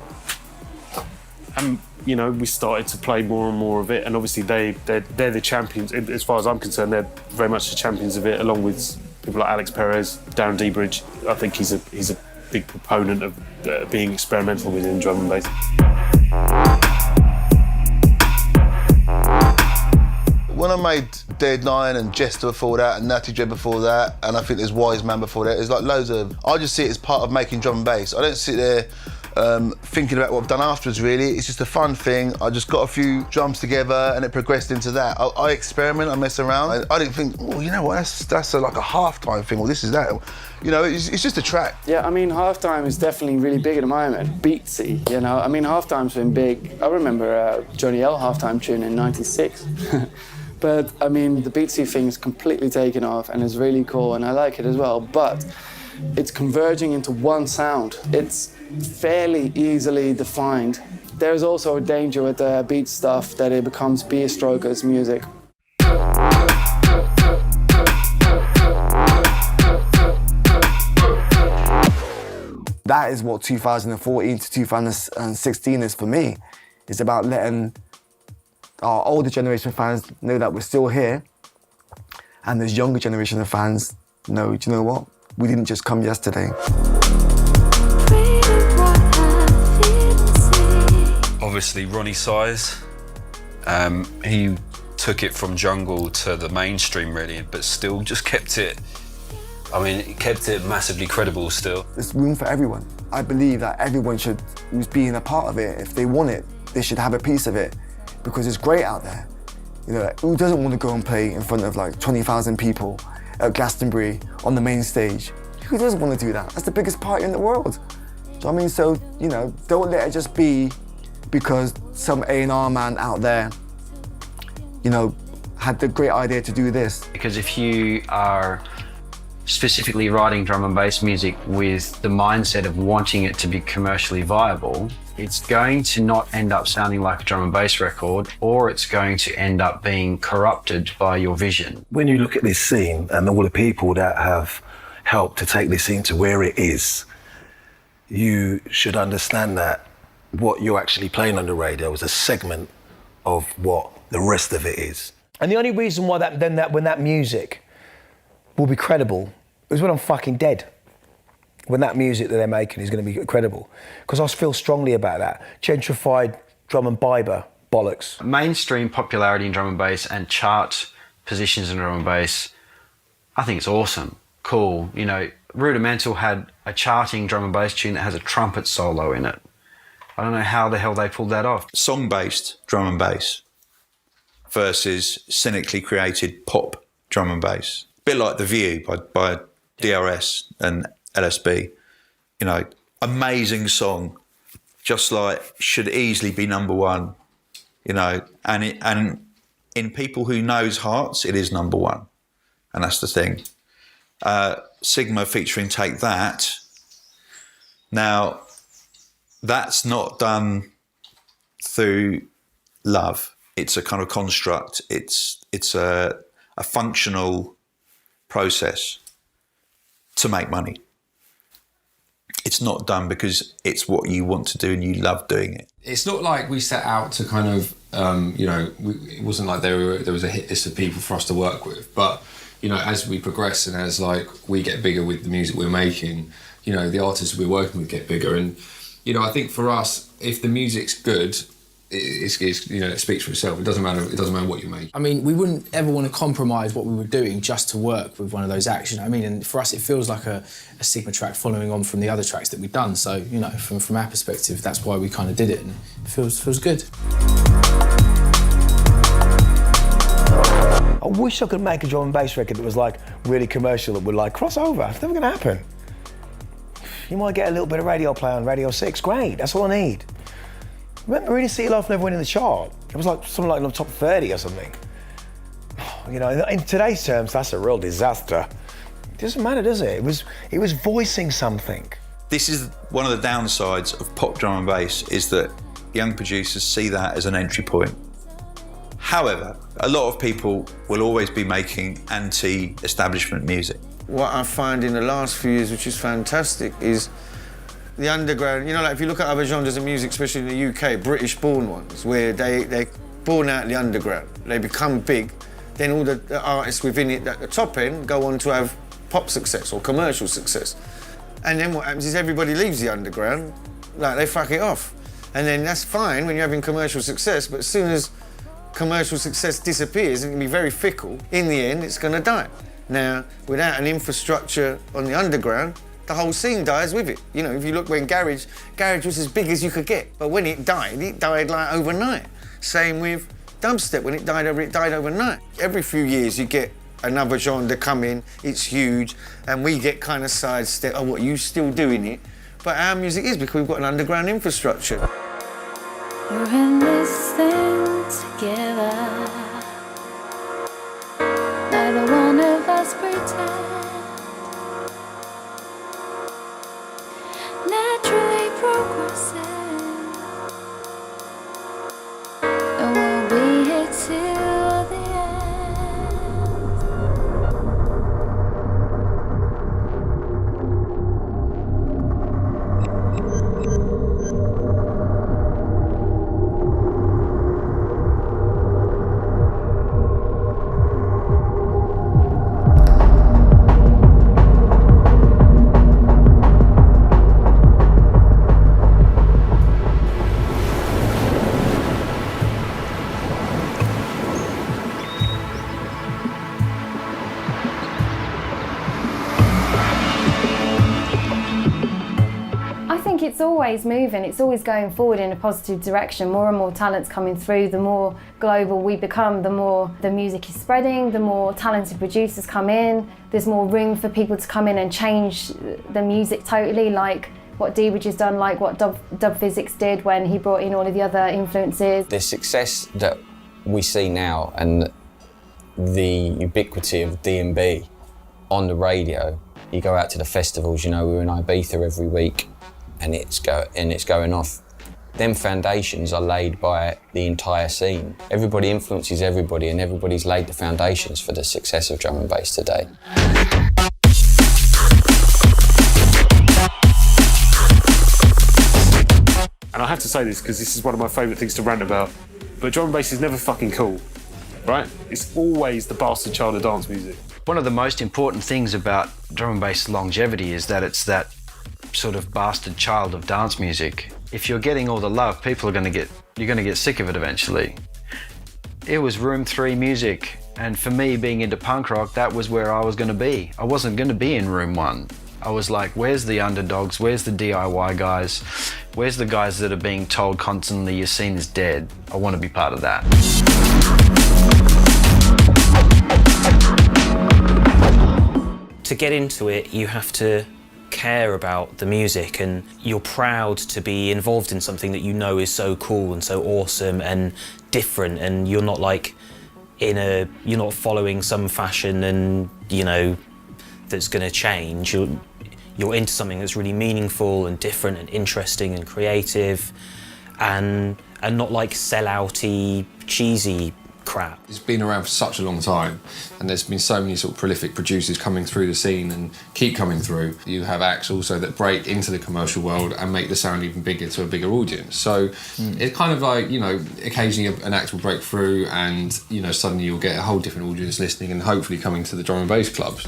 And, you know, we started to play more and more of it, and obviously they're the champions. As far as I'm concerned, they're very much the champions of it, along with people like Alex Perez, Darren Debridge. I think he's a big proponent of being experimental within drum and bass. When I made Dead Nine and Jester before that and Natty Dread before that, and I think there's Wise Man before that, there's like loads of... I just see it as part of making drum and bass. I don't sit there thinking about what I've done afterwards, really. It's just a fun thing. I just got a few drums together and it progressed into that. I experiment, I mess around. I didn't think, oh, you know what, that's like a halftime thing, or this is that. You know, it's just a track. Yeah, I mean, halftime is definitely really big at the moment. Beatsy, you know. I mean, halftime's been big. I remember Johnny L halftime tune in '96. But, I mean, the Beatsy thing's completely taken off and it's really cool and I like it as well. But it's converging into one sound. It's fairly easily defined. There's also a danger with the beat stuff that it becomes beer strokers music. That is what 2014 to 2016 is for me. It's about letting our older generation of fans know that we're still here, and this younger generation of fans know, do you know what? We didn't just come yesterday. Obviously, Ronnie Size. He took it from jungle to the mainstream, really, but still just kept it. I mean, it kept it massively credible still. There's room for everyone. I believe that everyone should, who's being a part of it, if they want it, they should have a piece of it, because it's great out there. You know, like, who doesn't want to go and play in front of like 20,000 people at Glastonbury on the main stage? Who doesn't want to do that? That's the biggest party in the world. Do you know what I mean? So, you know, don't let it just be because some A&R man out there, you know, had the great idea to do this. Because if you are specifically writing drum and bass music with the mindset of wanting it to be commercially viable, it's going to not end up sounding like a drum and bass record, or it's going to end up being corrupted by your vision. When you look at this scene and all the people that have helped to take this scene to where it is, you should understand that what you're actually playing on the radio is a segment of what the rest of it is. And the only reason why when that music will be credible is when I'm fucking dead. When that music that they're making is going to be credible. Because I feel strongly about that. Gentrified drum and biber bollocks. Mainstream popularity in drum and bass and chart positions in drum and bass, I think it's awesome. cool. You know, Rudimental had a charting drum and bass tune that has a trumpet solo in it. I don't know how the hell they pulled that off. Song-based drum and bass versus cynically created pop drum and bass. A bit like The View by DRS and LSB. You know, amazing song, just like should easily be number one. You know, and in people who knows hearts, it is number one, and that's the thing. Sigma featuring Take That. Now, that's not done through love. It's a kind of construct. It's a functional process to make money. It's not done because it's what you want to do and you love doing it. It's not like we set out to kind of, it wasn't like there was a hit list of people for us to work with. But, you know, as we progress and as like we get bigger with the music we're making, you know, the artists we're working with get bigger. And, you know, I think for us, if the music's good, it's you know, it speaks for itself. It doesn't matter what you make. I mean, we wouldn't ever want to compromise what we were doing just to work with one of those acts. You know what I mean? And for us, it feels like a Sigma track following on from the other tracks that we've done. So, you know, from our perspective, that's why we kind of did it, and it feels good. I wish I could make a drum and bass record that was like really commercial, that would like cross over. It's never gonna happen. You might get a little bit of radio play on Radio 6, great, that's all I need. Remember Marina City Life never went in the chart. It was like something like in the top 30 or something. You know, in today's terms, that's a real disaster. It doesn't matter, does it? It was voicing something. This is one of the downsides of pop drum and bass, is that young producers see that as an entry point. However, a lot of people will always be making anti-establishment music. What I find in the last few years, which is fantastic, is the underground, you know, like if you look at other genres of music, especially in the UK, British-born ones, where they're born out of the underground, they become big, then all the artists within it at the top end go on to have pop success or commercial success. And then what happens is everybody leaves the underground, like they fuck it off. And then that's fine when you're having commercial success, but as soon as commercial success disappears, it can be very fickle, in the end it's gonna die. Now, without an infrastructure on the underground, the whole scene dies with it. You know, if you look when garage was as big as you could get, but when it died like overnight. Same with dubstep, when it died overnight. Every few years you get another genre to come in, it's huge, and we get kind of sidestepped, oh, what, you still doing it? But our music is, because we've got an underground infrastructure. We're in this thing together. Neither one of us pretend. Naturally progressing, and we'll be here till the it's always moving, it's always going forward in a positive direction. More and more talent's coming through, the more global we become, the more the music is spreading, the more talented producers come in, there's more room for people to come in and change the music totally, like what D-Bridge has done, like what Dub Physics did when he brought in all of the other influences. The success that we see now and the ubiquity of D&B on the radio, you go out to the festivals, you know, we're in Ibiza every week, and it's going off. Them foundations are laid by the entire scene. Everybody influences everybody, and everybody's laid the foundations for the success of drum and bass today. And I have to say this because this is one of my favourite things to rant about, but drum and bass is never fucking cool, right? It's always the bastard child of dance music. One of the most important things about drum and bass longevity is that it's that sort of bastard child of dance music. If you're getting all the love, you're going to get sick of it eventually. It was Room 3 music And for me, being into punk rock, that was where I was going to be. I wasn't going to be in room one. I was like, where's the underdogs? Where's the DIY guys? Where's the guys that are being told constantly your scene is dead? I want to be part of that. To get into it, you have to care about the music, and you're proud to be involved in something that you know is so cool and so awesome and different, and you're not like you're not following some fashion and that's going to change. You're into something that's really meaningful and different and interesting and creative, and not like sell-outy, cheesy crap. It's been around for such a long time, and there's been so many sort of prolific producers coming through the scene and keep coming through. You have acts also that break into the commercial world and make the sound even bigger to a bigger audience. So it's kind of like, occasionally an act will break through and, suddenly you'll get a whole different audience listening and hopefully coming to the drum and bass clubs.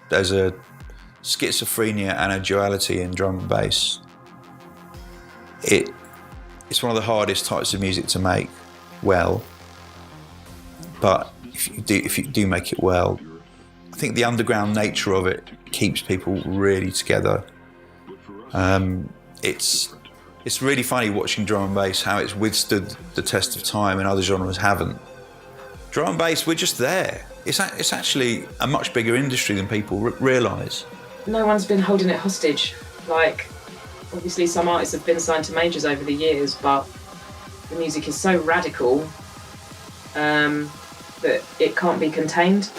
There's a schizophrenia and a duality in drum and bass. It's one of the hardest types of music to make well, but if you do make it well, I think the underground nature of it keeps people really together. It's really funny watching drum and bass, how it's withstood the test of time and other genres haven't. Drum and bass, we're just there. It's actually a much bigger industry than people realise. No one's been holding it hostage. Like, obviously some artists have been signed to majors over the years, but the music is so radical that it can't be contained.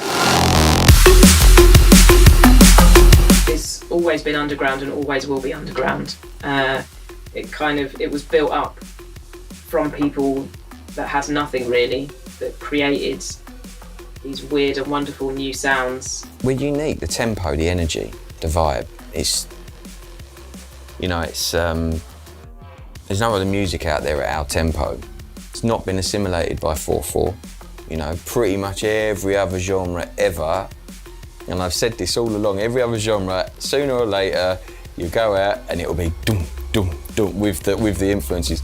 It's always been underground and always will be underground. It was built up from people that had nothing really, that created these weird and wonderful new sounds. We're unique, the tempo, the energy, the vibe. There's no other music out there at our tempo. It's not been assimilated by 4/4. Pretty much every other genre ever, and I've said this all along, every other genre, sooner or later, you go out and it'll be dum, dum, dum with the influences.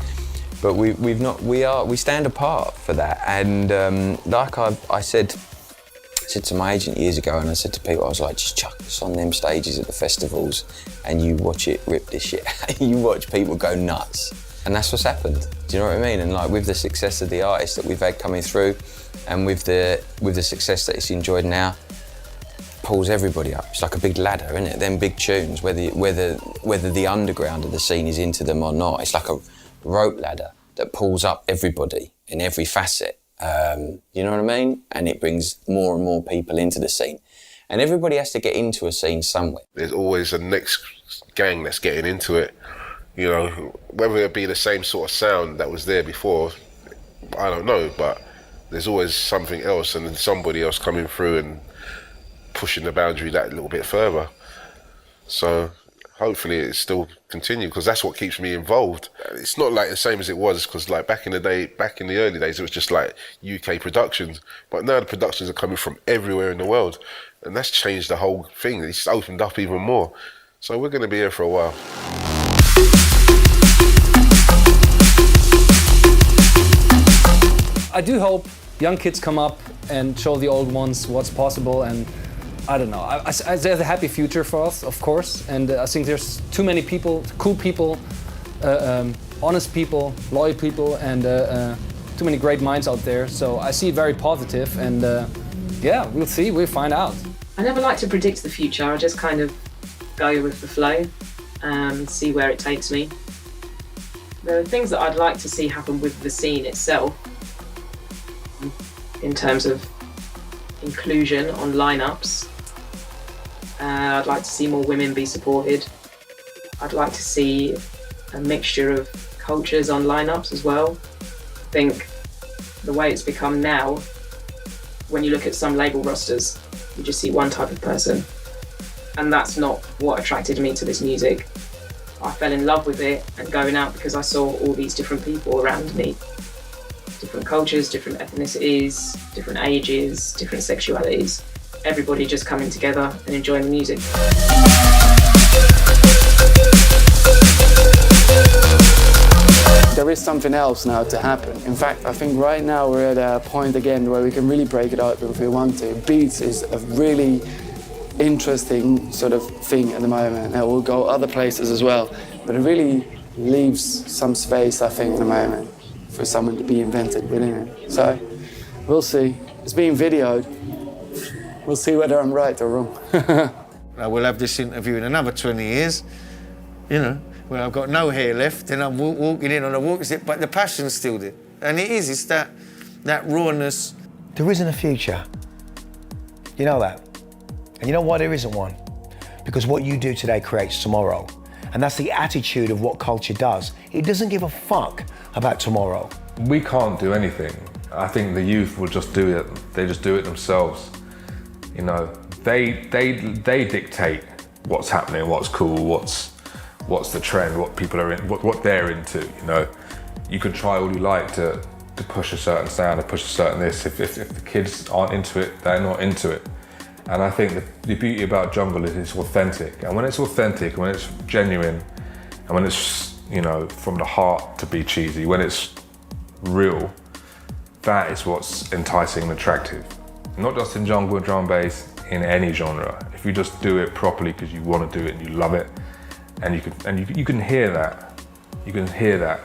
But we stand apart for that. And like I said to my agent years ago, and I said to people, I was like, just chuck this on them stages at the festivals and you watch it rip this shit. You watch people go nuts. And that's what's happened. Do you know what I mean? And like with the success of the artists that we've had coming through, and with the success that it's enjoyed now, pulls everybody up. It's like a big ladder, isn't it? Them big tunes, whether the underground of the scene is into them or not, it's like a rope ladder that pulls up everybody in every facet. You know what I mean? And it brings more and more people into the scene. And everybody has to get into a scene somewhere. There's always a next gang that's getting into it. Whether it be the same sort of sound that was there before, I don't know, but there's always something else and then somebody else coming through and pushing the boundary that little bit further. So hopefully it still continue, because that's what keeps me involved. It's not like the same as it was, because like back in the early days, it was just like UK productions, but now the productions are coming from everywhere in the world, and that's changed the whole thing. It's opened up even more. So we're going to be here for a while. I do hope young kids come up and show the old ones what's possible, and I don't know. There's a happy future for us, of course, and I think there's too many people, cool people, honest people, loyal people, and too many great minds out there. So I see very positive, and yeah, we'll see, we'll find out. I never like to predict the future. I just kind of go with the flow and see where it takes me. There are things that I'd like to see happen with the scene itself in terms of inclusion on lineups. I'd like to see more women be supported. I'd like to see a mixture of cultures on lineups as well. I think the way it's become now, when you look at some label rosters, you just see one type of person. And that's not what attracted me to this music. I fell in love with it and going out because I saw all these different people around me. Different cultures, different ethnicities, different ages, different sexualities. Everybody just coming together and enjoying the music. There is something else now to happen. In fact, I think right now we're at a point again where we can really break it up if we want to. Beats is a really interesting sort of thing at the moment. It will go other places as well, but it really leaves some space, I think, at the moment for someone to be invented within it. So we'll see. It's being videoed. We'll see whether I'm right or wrong. We'll have this interview in another 20 years, you know, where I've got no hair left and I'm walking in on a walking stick, but the passion's still there. And it's that rawness. There isn't a future. You know that. And you know why there isn't one? Because what you do today creates tomorrow. And that's the attitude of what culture does. It doesn't give a fuck about tomorrow. We can't do anything. I think the youth will just do it. They just do it themselves. You know, they dictate what's happening, what's cool, what's the trend, what people are in, what they're into. You know, you can try all you like to push a certain sound, to push a certain this. If the kids aren't into it, they're not into it. And I think the beauty about jungle is it's authentic. And when it's authentic, when it's genuine, and when it's, you know, from the heart, to be cheesy, when it's real, that is what's enticing and attractive. Not just in jungle and drum and bass, in any genre. If you just do it properly because you want to do it and you love it, and you can hear that. You can hear that.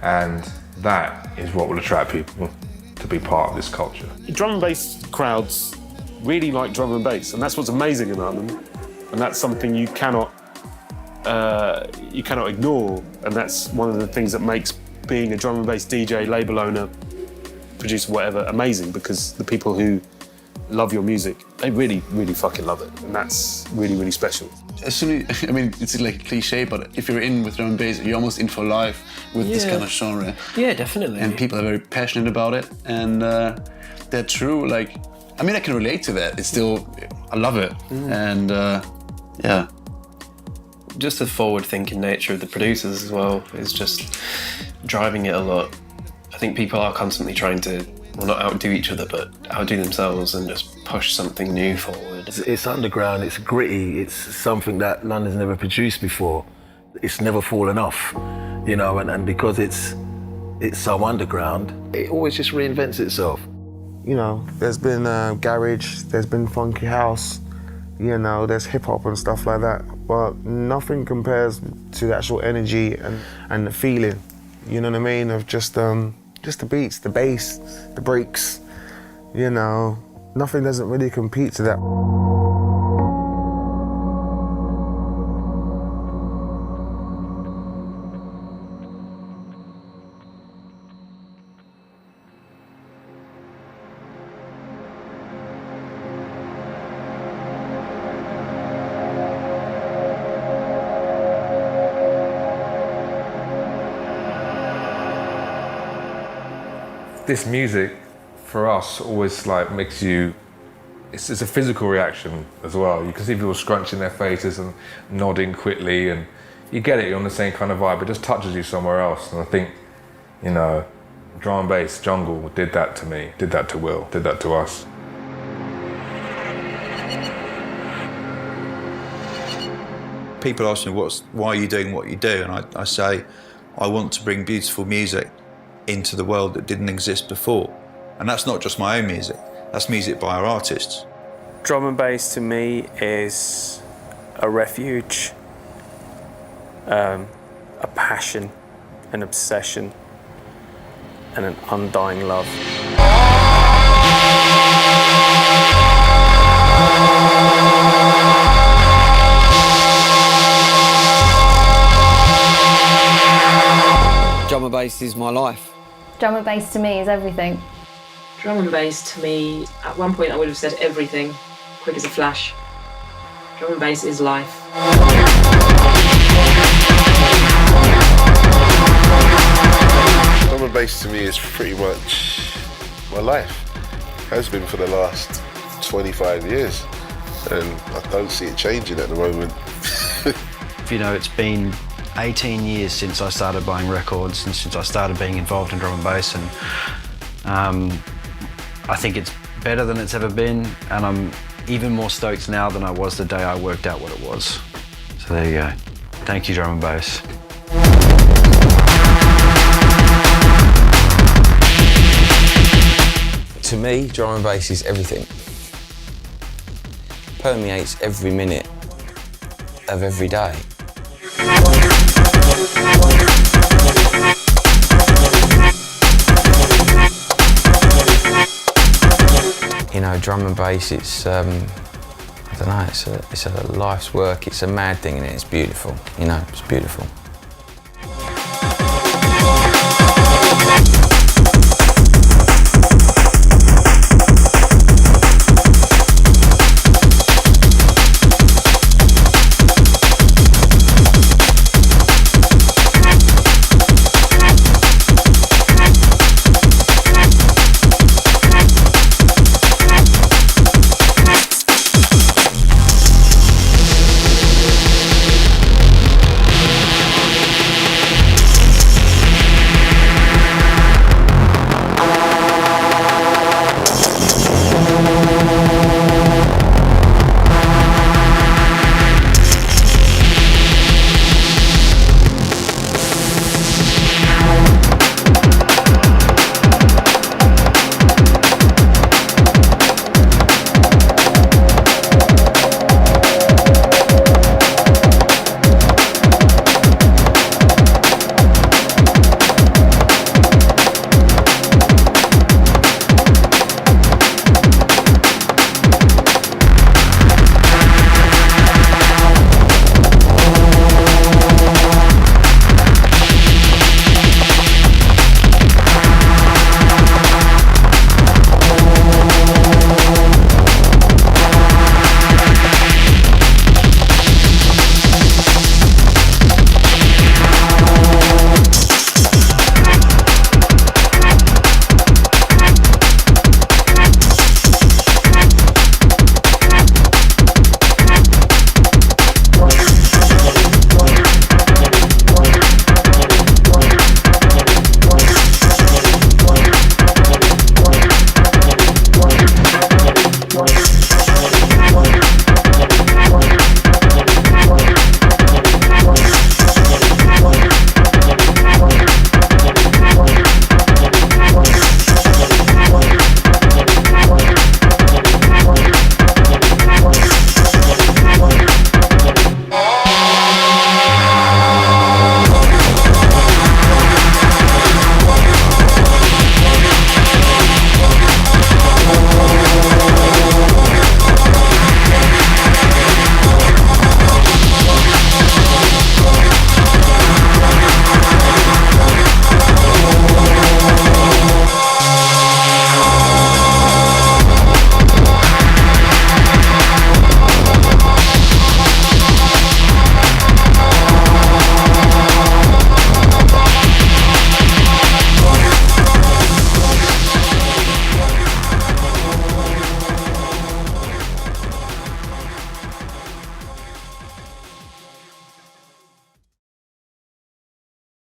And that is what will attract people to be part of this culture. Drum and bass crowds really like drum and bass, and that's what's amazing about them. And that's something you cannot ignore. And that's one of the things that makes being a drum and bass DJ, label owner, producer, whatever, amazing, because the people who love your music, they really, really fucking love it. And that's really, really special. As soon as, I mean, it's like a cliche, but if you're in with drum and bass, you're almost in for life with this kind of genre. Yeah, definitely. And people are very passionate about it. And they're true, like, I mean, I can relate to that. It's still, I love it. And yeah. Just the forward-thinking nature of the producers as well is just driving it a lot. I think people are constantly trying to, well, not outdo each other, but outdo themselves and just push something new forward. It's underground, it's gritty, it's something that London's never produced before. It's never fallen off, you know, and because it's so underground, it always just reinvents itself. You know, there's been garage, there's been funky house, you know, there's hip hop and stuff like that, but nothing compares to the actual energy and the feeling, you know what I mean, of just the beats, the bass, the breaks, you know, nothing doesn't really compete to that. This music, for us, always like makes you, it's a physical reaction as well. You can see people scrunching their faces and nodding quickly, and you get it, you're on the same kind of vibe, it just touches you somewhere else. And I think, you know, drum and bass, jungle did that to me, did that to Will, did that to us. People ask me, why are you doing what you do? And I say, I want to bring beautiful music into the world that didn't exist before. And that's not just my own music, that's music by our artists. Drum and bass to me is a refuge, a passion, an obsession, and an undying love. and bass is my life. Drum and bass to me is everything. Drum and bass to me, at one point I would have said everything, quick as a flash. Drum and bass is life. Drum and bass to me is pretty much my life. Has been for the last 25 years, and I don't see it changing at the moment. You know, it's been 18 years since I started buying records and since I started being involved in drum and bass, and I think it's better than it's ever been, and I'm even more stoked now than I was the day I worked out what it was. So there you go. Thank you, drum and bass. To me, drum and bass is everything. Permeates every minute of every day. You know, drum and bass, it's, I don't know, it's a life's work. It's a mad thing, and it's beautiful, you know, it's beautiful.